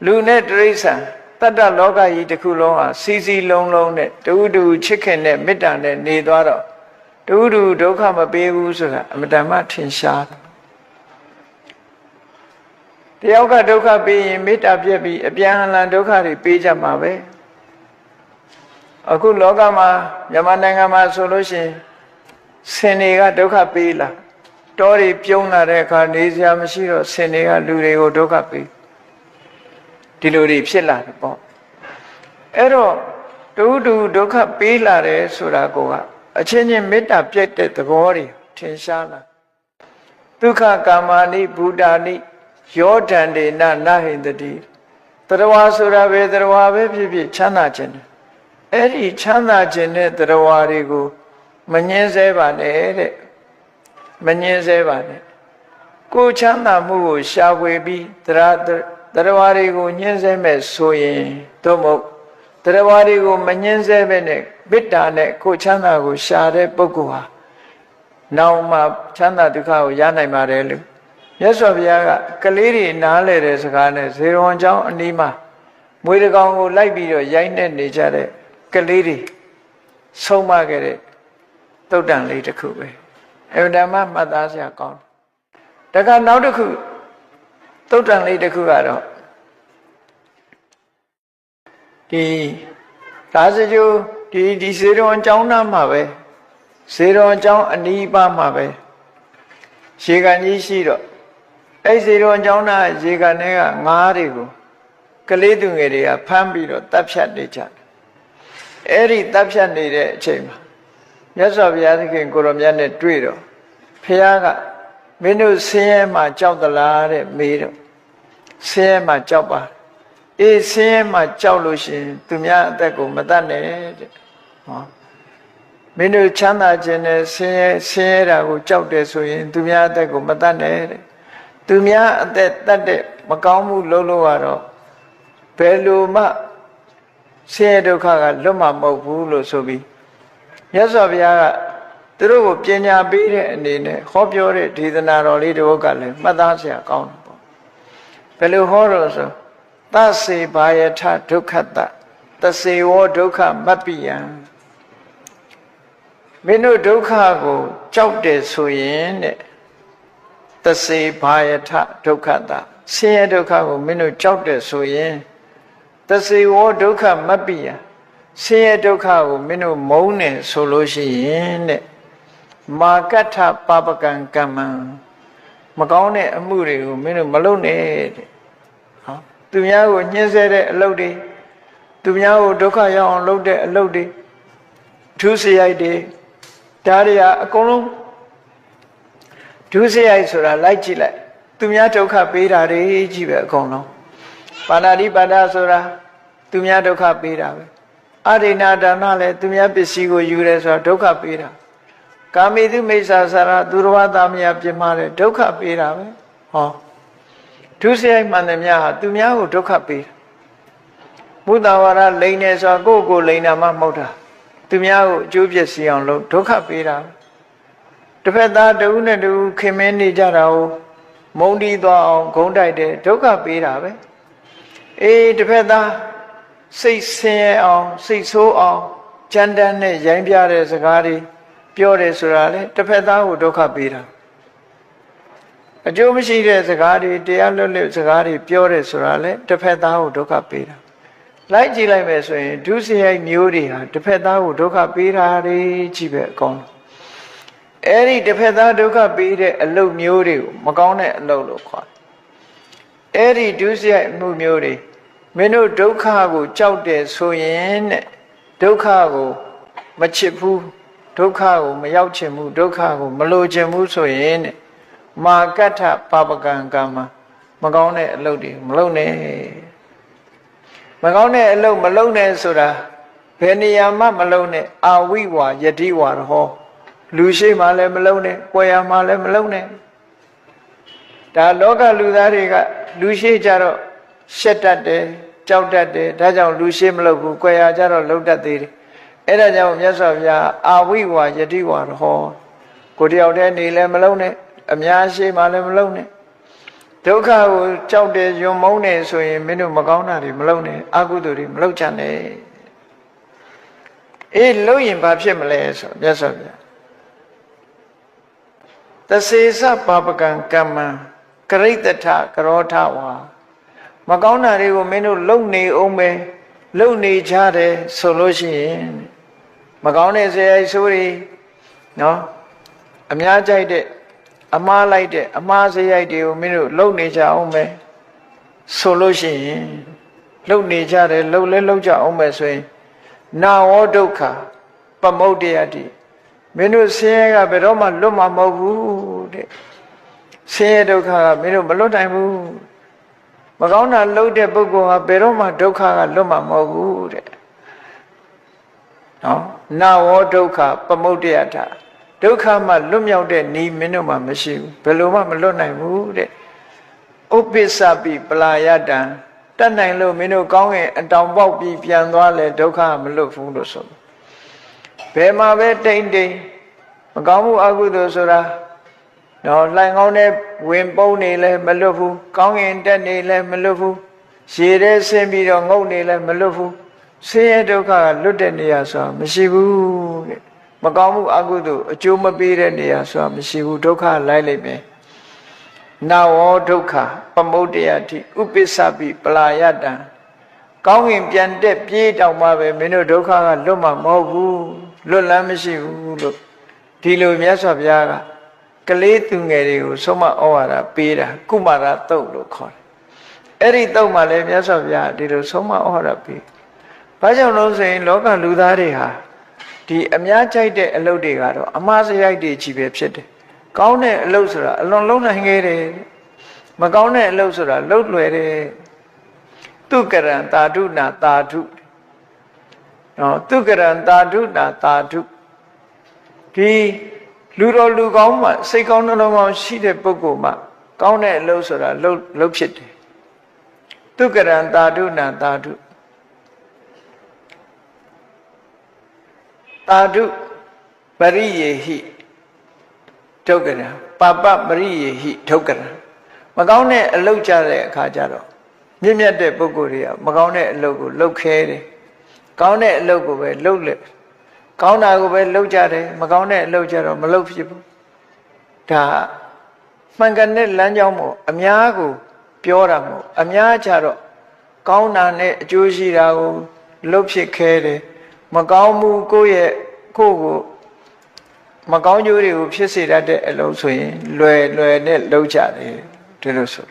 လူနဲ့တိရစ္ဆာန်တတ္တလောကကြီးတစ်ခုလုံးဟာစီစီလုံးလုံးနဲ့တူတူချစ်ခင်တဲ့မေတ္တာနဲ့နေသွားတော့တူတူဒုက္ခမပေးဘူးဆိုတာအမတန်မှထင်ရှားတယ်တယောက်ကဒုက္ခပေးရင်မေတ္တာပြည့်ပြီးအပြန်အလှန်ဒုက္ခတွေပေးကြမှာပဲအခုလောကမှာမြန်မာနိုင်ငံမှာဆိုလို့ရှိရင်ဆင်တွေကဒုက္ခပေးလာတောတွေပြုံးလာတဲ့အခါနေစရာမရှိတော့ဆင်တွေကလူတွေကိုဒုက္ခပေးဒီလိုတွေဖြစ်လာတယ်ပေါ့အဲ့တော့တူတူဒုက္ခပေးလာတယ်ဆိုတာကအချင်းချင်းမေတ္တာပြည့်တဲ့သဘောတွေထင်ရှားလာဒုက္ခကာမဏိဘူတာနိယောဒန္တေနနဟိန္တတိတရားဆိုတာပဲတရားပဲဖြစ်ဖြစ်ချမ်းသာခြင်းတယ်အဲ့ဒီချမ်းသာခြင်းတဲ့တရားတွေကိုမငင်းဆဲပါနဲ့တဲ့မငင်းဆဲပါနဲ့ကိုချမ်းသာမှုကိုရှာဖွေပြီးတရားတွေကိုညှင်းဆဲမဲ့ဆိုရင်သို့မဟုတ်တရားတွေကိုမညှင်းဆဲပဲနဲ့မေတ္တာနဲ့ကိုချမ်းသာကိုရှာတဲ့ပုဂ္ဂိုလ်ဟာနောက်မှချမ်းသာဒုက္ခကိုရနိုင်ပါတယ်လို့မြတ်စွာဘုရားကကလေးတွေနားလဲတဲ့စကားနဲ့ဇေရဝံကျောင်းအနီးမှာမွေးတကောင်ကိုလိုက်ပြီးတော့ရိုက်နှက်နေကြတဲ့ကလေးတွေဆုံးမခဲ့တဲ့သုတ်တန်လေးတစ်ခုပဲအမှန်တမ်းမှတ်သားစရာကောင်းတယ်ဒါကနောက်တစ်ခုသုတ်တန်လေးတစ်ခုကတော့ဒီသာစကြိုဒီဇေရဝံကျောင်းသားမှာပဲဇေရဝံကျောင်းအနီးပါးမှာပဲရေကန်ကြီးရှိတော့အဲ့ဇေရဝံကျောင်းသားရေကန်ထဲကငါးတွေကိုကလေးသူငယ်တွေကဖမ်းပြီးတော့တပ်ဖြတ်နေကြတယ်အဲ့ဒီတပ်ဖြတ်နေတဲ့အချိန်မှာမြတ်စွာဘုရားသခင်ကိုရောမြတ်နဲ့တွေ့တော့ဖះကမင်းတို့ဆင်းရဲမှကြောက်သလားတဲ့မေးတော့ဆင်းရဲမှကြောက်ပါအေးဆင်းရဲမှကြောက်လို့ရှင်သူများအသက်ကိုမတတ်နဲ့တဲ့ဟောမင်းတို့ချမ်းသာခြင်းနဲ့ဆင်းရဲတာကိုကြောက်တယ်ဆိုရင်သူများအသက်ကိုမတတ်နဲ့တဲ့သူများအသက်တတ်တဲ့မကောင်းမှုလုပ်လို့ကတော့ဘယ်လိုမှဆင်းရဲဒုက္ခကလွတ်မှာမဟုတ်ဘူးလို့ဆိုပြီးမြတ်စွာဘုရားကသူတို့ကိုပညာပေးတဲ့အနေနဲ့ဟောပြောတဲ့ဒေသနာတော်လေးတစ်ခုကလည်းမှတ်သားစရာကောင်းတယ်ပေါ့ဘယ်လိုဟောတော့ဆိုသစေဘာယထဒုက္ခတသစေဝဒုက္ခမပ္ပိယံမင်းတို့ဒုက္ခကိုကြောက်တယ်ဆိုရင်တဲ့သစေဘာယထဒုက္ခတဆင်းရဲဒုက္ခကိုမင်းတို့ကြောက်တယ်ဆိုရင်သစေဝဒုက္ခမပ္ပိယံဆင်းရဲဒုက္ခကိုမင်းတို့မုန်းနေဆိုလို့ရှိရင်တဲ့မာကတ္ထပပကံကမ္မံမကောင်းတဲ့အမှုတွေကိုမင်းတို့မလုပ်နဲ့တဲ့ဟောသူများကိုညှင်းဆဲတဲ့အလုပ်တွေသူများကိုဒုက္ခရောက်အောင်လုပ်တဲ့အလုပ်တွေဒုစရိုက်တွေဒါတွေဟာအကုန်လုံးဒုစရိုက်ဆိုတာလိုက်ကြည့်လိုက်သူများဒုက္ခပေးတာတွေကြီးပဲအကုန်လုံးပါဏာတိပါဒဆိုတာသူများဒုက္ခပေးတာပဲအရိဏဒါနလည်းသူများပစ္စည်းကိုယူရဲဆိုတာဒုက္ခပေးတာ ကာမိတုမိစ္ဆာစာရသူတော်ဘာသားများပြင်းမာတဲ့ဒုက္ခပေးတာပဲဟောဒုစရိုက်မှန်သမျှဟာသူများကိုဒုက္ခပေးတာမုဒ္ဒဝါဒလိန်နေဆိုကိုယ့်ကိုလိန်တာမှမဟုတ်တာသူများကိုအကျိုးပြည့်စည်အောင်လုပ်ဒုက္ခပေးတာတစ်ဖက်သားတဦးနဲ့တဦးခင်မင်းနေကြတာကိုမုန်းတီးသွားအောင်ဂုံးတိုက်တယ်ဒုက္ခပေးတာပဲအေးတစ်ဖက်သားစိတ်ဆင်းရဲအောင်စိတ်ဆိုးအောင်ကြမ်းတမ်းနဲ့ရိုင်းပြတဲ့စကားတွေပြောတယ်ဆိုတာလေတစ်ဖက်သားကိုဒုက္ခပေးတာအကျိုးမရှိတဲ့စကားတွေတရားလွတ်လပ်စကားတွေပြောတယ်ဆိုတာလေတစ်ဖက်သားကိုဒုက္ခပေးတာလိုက်ကြည့်လိုက်မယ်ဆိုရင်ဒုစရိုက်မျိုးတွေဟာတစ်ဖက်သားကိုဒုက္ခပေးတာတွေကြီးပဲအကောင်အဲ့ဒီတစ်ဖက်သားဒုက္ခပေးတဲ့အလုပ်မျိုးတွေကိုမကောင်းတဲ့အလုပ်လို့ခေါ်တယ်အဲ့ဒီဒုစရိုက်မှုမျိုးတွေမင်းတို့ဒုက္ခကိုကြောက်တယ်ဆိုရင်တဲ့ဒုက္ခကိုမချစ်ဘူးဒုက္ခကိုမရောက်ချင်ဘူးဒုက္ခကိုမလိုချင်ဘူးဆိုရင်တဲ့မာကတ္ထပါပကံကမ္မမကောင်းတဲ့အလုပ်တွေမလုပ်နဲ့မကောင်းတဲ့အလုပ်မလုပ်နဲ့ဆိုတာဘယ်နေရာမှမလုပ်နဲ့အာဝိဝါယတိဝါရဟောလူရှိမှလည်းမလုပ်နဲ့ကိုယ်ရမှလည်းမလုပ်နဲ့ဒါလောကလူသားတွေကလူရှိကြတော့ရှက်တတ်တယ်ကြောက်တတ်တယ်ဒါကြောင့်လူရှိမလုပ်ဘူးကိုယ်ရကြတော့လှုပ်တတ်သေးတယ်အဲ့ဒါကြောင့်မြတ်စွာဘုရားအာဝိဝါယတိဝါရဟောကိုယ်တယောက်တည်းနေလည်းမလုပ်နဲ့အများရှိမှလည်းမလုပ်နဲ့ဒုက္ခကိုကြောက်တယ်ယွံမုန်းတယ်ဆိုရင်မင်းတို့မကောင်းတာတွေမလုပ်နဲ့အကုသိုလ်တွေမလုပ်ချင်နဲ့အေးလုပ်ရင်ဘာဖြစ်မလဲဆိုမြတ်စွာဘုရားသစေစပါပကံကမ္မံကရိတ္တထကရောထဝါမကောင်းတာတွေကိုမင်းတို့လုံနေအောင်ပဲလုံနေကြတယ်ဆိုလို့ရှိရင်မကောင်းတဲ့ဇေယိဆိုးတွေနော်အများကြိုက်တဲ့အမှားလိုက်တဲ့အမှားဇေယိတွေကိုမင်းတို့လုံနေကြအောင်ပဲဆိုလို့ရှိရင်လုံနေကြတယ်လုံလဲလုံကြအောင်ပဲဆိုရင်နာဝဒုက္ခပမုဒ္ဒယတိမင်းတို့ဆင်းရဲကဘယ်တော့မှလွတ်မှာမဟုတ်ဘူးတဲ့ဆင်းရဲဒုက္ခကမင်းတို့မလွတ်နိုင်ဘူးမကောင်းတာလုပ်တဲ့ပုဂ္ဂိုလ်ဟာဘယ်တော့မှဒုက္ခကလွတ်မှာမဟုတ်ဘူးတဲ့နော်နာဝဒုက္ခပမုဒ္ဒယထဒုက္ခမှလွတ်မြောက်တဲ့ဤမင်းတို့မှမရှိဘူးဘယ်လိုမှမလွတ်နိုင်ဘူးတဲ့ဥပ္ပစ္စပိပလာယတံတတ်နိုင်လို့မင်းတို့ကောင်းရင်အတောင်ပေါက်ပြီးပြန်သွားလဲဒုက္ခမလွတ်ဘူးလို့ဆိုဘယ်မှာပဲတိမ့်တိမ့်မကောင်းမှုအကုသိုလ်ဆိုတာတော့လှိုင်ကောင်းတဲ့ဝင်ပုံးနေလဲမလွတ်ဘူးကောင်းရင်တက်နေလဲမလွတ်ဘူးရေထဲဆင်းပြီးတော့ငုတ်နေလဲမလွတ်ဘူးဆင်းရဲဒုက္ခကလွတ်တဲ့နေရာဆိုတာမရှိဘူးတဲ့မကောင်းမှုအကုသိုလ်အကျိုးမပေးတဲ့နေရာဆိုတာမရှိဘူးဒုက္ခလိုက်လိမ့်မယ်နာဝဒုက္ခပမုဒ္ဒယတိဥပ္ပစ္စပိပလာယတံကောင်းရင်ပြန်တက်ပြေးတောင်မှပဲမင်းတို့ဒုက္ခကလွတ်မှာမဟုတ်ဘူးလွတ်လန်းမရှိဘူးလို့ဒီလိုမြတ်စွာဘုရားကကလေးသူငယ်တွေကိုဆုံးမဩဝါဒပေးတာကုမာရတုတ်လို့ခေါ်တယ်အဲ့ဒီတုတ်မှာလည်းမြတ်စွာဘုရားဒီလိုဆုံးမဩဝါဒပေးဘာကြောင့်လို့ဆိုရင်လောကလူသားတွေဟာဒီအများကြိုက်တဲ့အလုပ်တွေကတော့အမှားစရိုက်တွေကြီးပဲဖြစ်တယ်ကောင်းတဲ့အလုပ်ဆိုတာအလွန်လုံးနိုင်ခဲ့တယ်မကောင်းတဲ့အလုပ်ဆိုတာလှုပ်လွယ်တယ်သူကရံတာဓုနာတာဓုနော်သူကရံတာဓုနာတာဓုဒီလူတော်လူကောင်းမှစိတ်ကောင်းနှလုံးကောင်းရှိတဲ့ပုဂ္ဂိုလ်မှကောင်းတဲ့အလုပ်ဆိုတာလှုပ်ဖြစ်တယ်သူကရံတာဓုနာတာဓုတာဓုပရိယေဟိဒုက္ကရပပပရိယေဟိဒုက္ကရမကောင်းတဲ့အလုပ်ကြတဲ့အခါကျတော့မြင့်မြတ်တဲ့ပုဂ္ဂိုလ်တွေကမကောင်းတဲ့အလုပ်ကိုလုပ်ခဲတယ်ကောင်းတဲ့အလုပ်ကိုပဲလုပ်လက်ကောင်းတာကိုပဲလုပ်ကြတယ်မကောင်းတဲ့အလုပ်ကြတော့မလုပ်ဖြစ်ဘူးဒါမှန်ကန်တဲ့လမ်းကြောင်းမို့အများကိုပြောတာမို့အများကြတော့ကောင်းတာနဲ့အကျိုးရှိတာကိုလုပ်ဖြစ်ခဲတယ်မကောင်းမှုကိုယ့်ကိုမကောင်းကျိုးတွေကိုဖြစ်စေတတ်တဲ့အလုပ်ဆိုရင်လွယ်နဲ့လုပ်ကြတယ်ဒီလိုဆို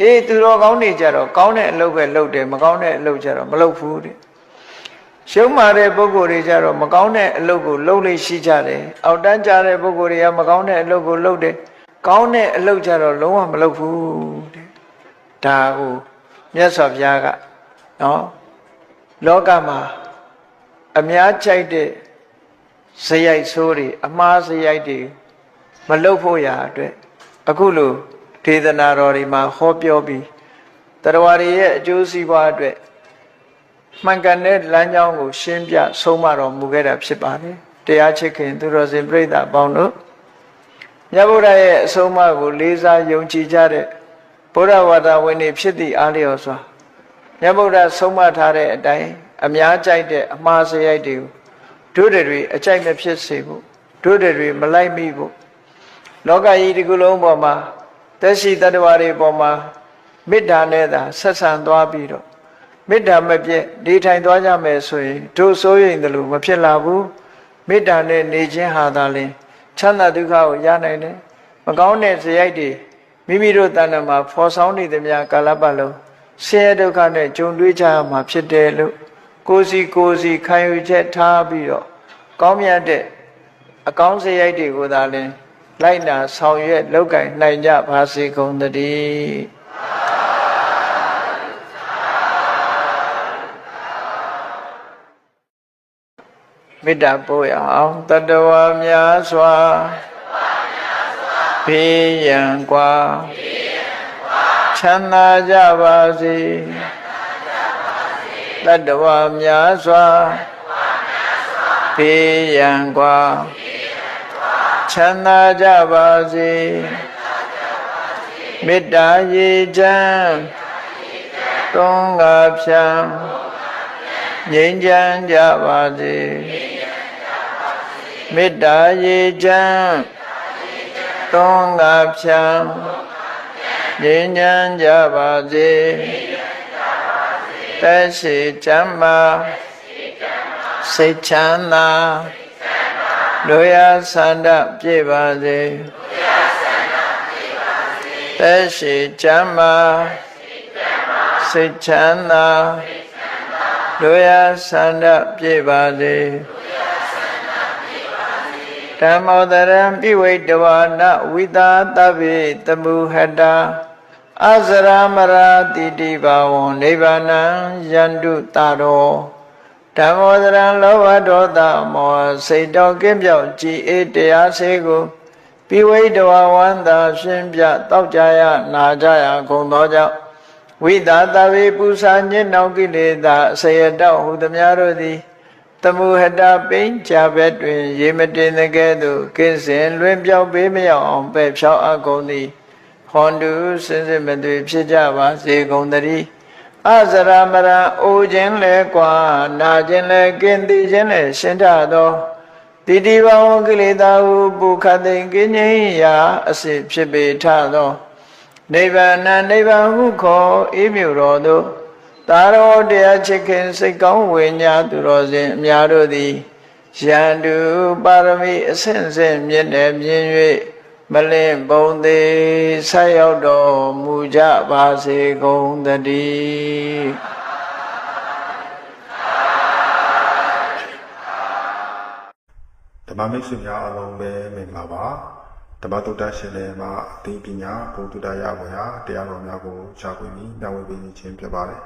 အေးသူတော်ကောင်းနေကြတော့ကောင်းတဲ့အလုပ်ပဲလုပ်တယ်မကောင်းတဲ့အလုပ်ကြတော့မလုပ်ဘူးတဲ့ရှုံးမာတဲ့ပုဂ္ဂိုလ်တွေကြတော့မကောင်းတဲ့အလုပ်ကိုလုပ်လို့ရှိကြတယ်အောက်တန်းကြတဲ့ပုဂ္ဂိုလ်တွေကမကောင်းတဲ့အလုပ်ကိုလုပ်တယ်ကောင်းတဲ့အလုပ်ကြတော့လုံးဝမလုပ်ဘူးတဲ့ဒါကိုမြတ်စွာဘုရားကနော်လောကမှာအများကြိုက်တဲ့ စရိုက်ဆိုးတွေအမှားစရိုက်တွေမလုပ်ဖို့ရာအတွက်အခုလိုဒေသနာတော်တွေမှာဟောပြောပြီးတရားဝရီရဲ့အကျိုးစီးပွားအတွက်မှန်ကန်တဲ့လမ်းကြောင်းကိုရှင်းပြဆုံးမတော်မူခဲ့တာဖြစ်ပါတယ်တရားချစ်ခင်သူတော်စင်ပြိဿအပေါင်းတို့မြတ်ဗုဒ္ဓရဲ့အဆုံးအမကိုလေးစားယုံကြည်ကြတဲ့ဗုဒ္ဓဝါဒဝင်တွေဖြစ်သည့်အားလျော်စွာမြတ်ဗုဒ္ဓဆုံးမထားတဲ့အတိုင်းအများကြိုက်တဲ့အမှားစရိုက်တွေကိုတို့တွေအကြိုက်မဖြစ်စေဖို့တို့တွေမလိုက်မိဖို့လောကကြီးဒီကုလုံးပေါ်မှာသက်ရှိတ attva တွေပေါ်မှာမေတ္တာနဲ့သာဆက်ဆံသွားပြီးတော့မေတ္တာမပြည့်နေထိုင်သွားကြမယ်ဆိုရင်တို့စိုးရိမ်တယ်လို့မဖြစ်လာဘူးမေတ္တာနဲ့နေခြင်းဟာသာလျှင်ချမ်းသာဒုက္ခကိုရနိုင်တယ်မကောင်းတဲ့စရိုက်တွေမိမိတို့တဏ္ဍာမှာဖော်ဆောင်နေသမျှကာလပတ်လုံးဆင်းရဲဒုက္ခနဲ့ကြုံတွေ့ကြရမှာဖြစ်တယ်လို့ကိုယ်စီခံယူချက်ထားပြီးတော့ကောင်းမြတ်တဲ့အကောင်းစရိုက်တွေကိုသာလျှင်လိုက်နာဆောင်ရွက်လုပ်ကိုင်နိုင်ကြပါစေကုန်သတည်းမေတ္တာပို့ရအောင်တတဝါများစွာဖေးရန်กว่าချမ်းသာကြပါစေတတဝါများစွာဖေးရန်กว่าချမ်းသာကြပါစေမေတ္တာရေချမ်းသုံးငါဖြံငြိမ်းချမ်းကြပါစေမေတ္တာရေချမ်းသုံးငါဖြံငြိမ်းချမ်းကြပါစေသက်ရှိချမ်းသာစိတ်ချမ်းသာလူရဆန္ဒပြည့်ပါစေသက်ရှိချမ်းသာစိတ်ချမ်းသာလူရဆန္ဒပြည့်ပါစေဓမ္မောတရံပိဝိတဝါနဝိသာတဗ္ဗေတမုဟတာအစရမရာတိတိဘာဝံနိဗ္ဗာနံယန္တုတာရောဓမ္မောတရံလောဘဒေါသမောဟစိတ်တော်ကင်းပြောက်ကြည်အေးတရားစေကိုပိဝိတဝါဝန္တာရှင်းပြတောက်ကြရနာကြရကုန်သောကြောင့်ဝိသာတဗ္ဗေပူဇာညစ်နောင်ကိလေသာအစရတောဟုသမျှတို့သည်တမုဟတာပိဉ္ချဘက်တွင်ရေမတင်တဲ့ကဲ့သို့ကင်းစင်လွင်ပြောက်ပေးမရောက်အောင်ပဲ့ဖြောက်အပ်ကုန်သည်ဟွန်တုစင်စစ်မသွေဖြစ်ကြပါစေကုန်သတည်းအစရမရအိုခြင်းလဲကွာနာခြင်းလဲကင်းသိခြင်းလဲရှင်းထသောတိတိဘဝကိလေသာဟုပုခတ်သိင်ကင်းငြိမ်းရာအစစ်ဖြစ်ပေထသောနိဗ္ဗာန်နိဗ္ဗာန်ဟုခေါ်အေးမြူတော်သို့သာရောတရားချစ်ခင်စိတ်ကောင်းဝိညာသူတော်စင်အများတို့သည်ယန္တုပါရမီအစဉ်စဉ်မြင့်တယ်မြင်၍မလင့်ပုံသေးဆက်ရောက်တော်မူကြပါစေကုန်သတည်းဓမ္မမိတ်ဆွေများအားလုံးပဲမင်္ဂလာပါဓမ္မတုတ္တရှင်လည်းမှာအသိပညာဘုဒ္ဓတရားဝေဟာတရားတော်များကိုရှားပွေပြီးညဝေပေးခြင်းဖြစ်ပါတယ်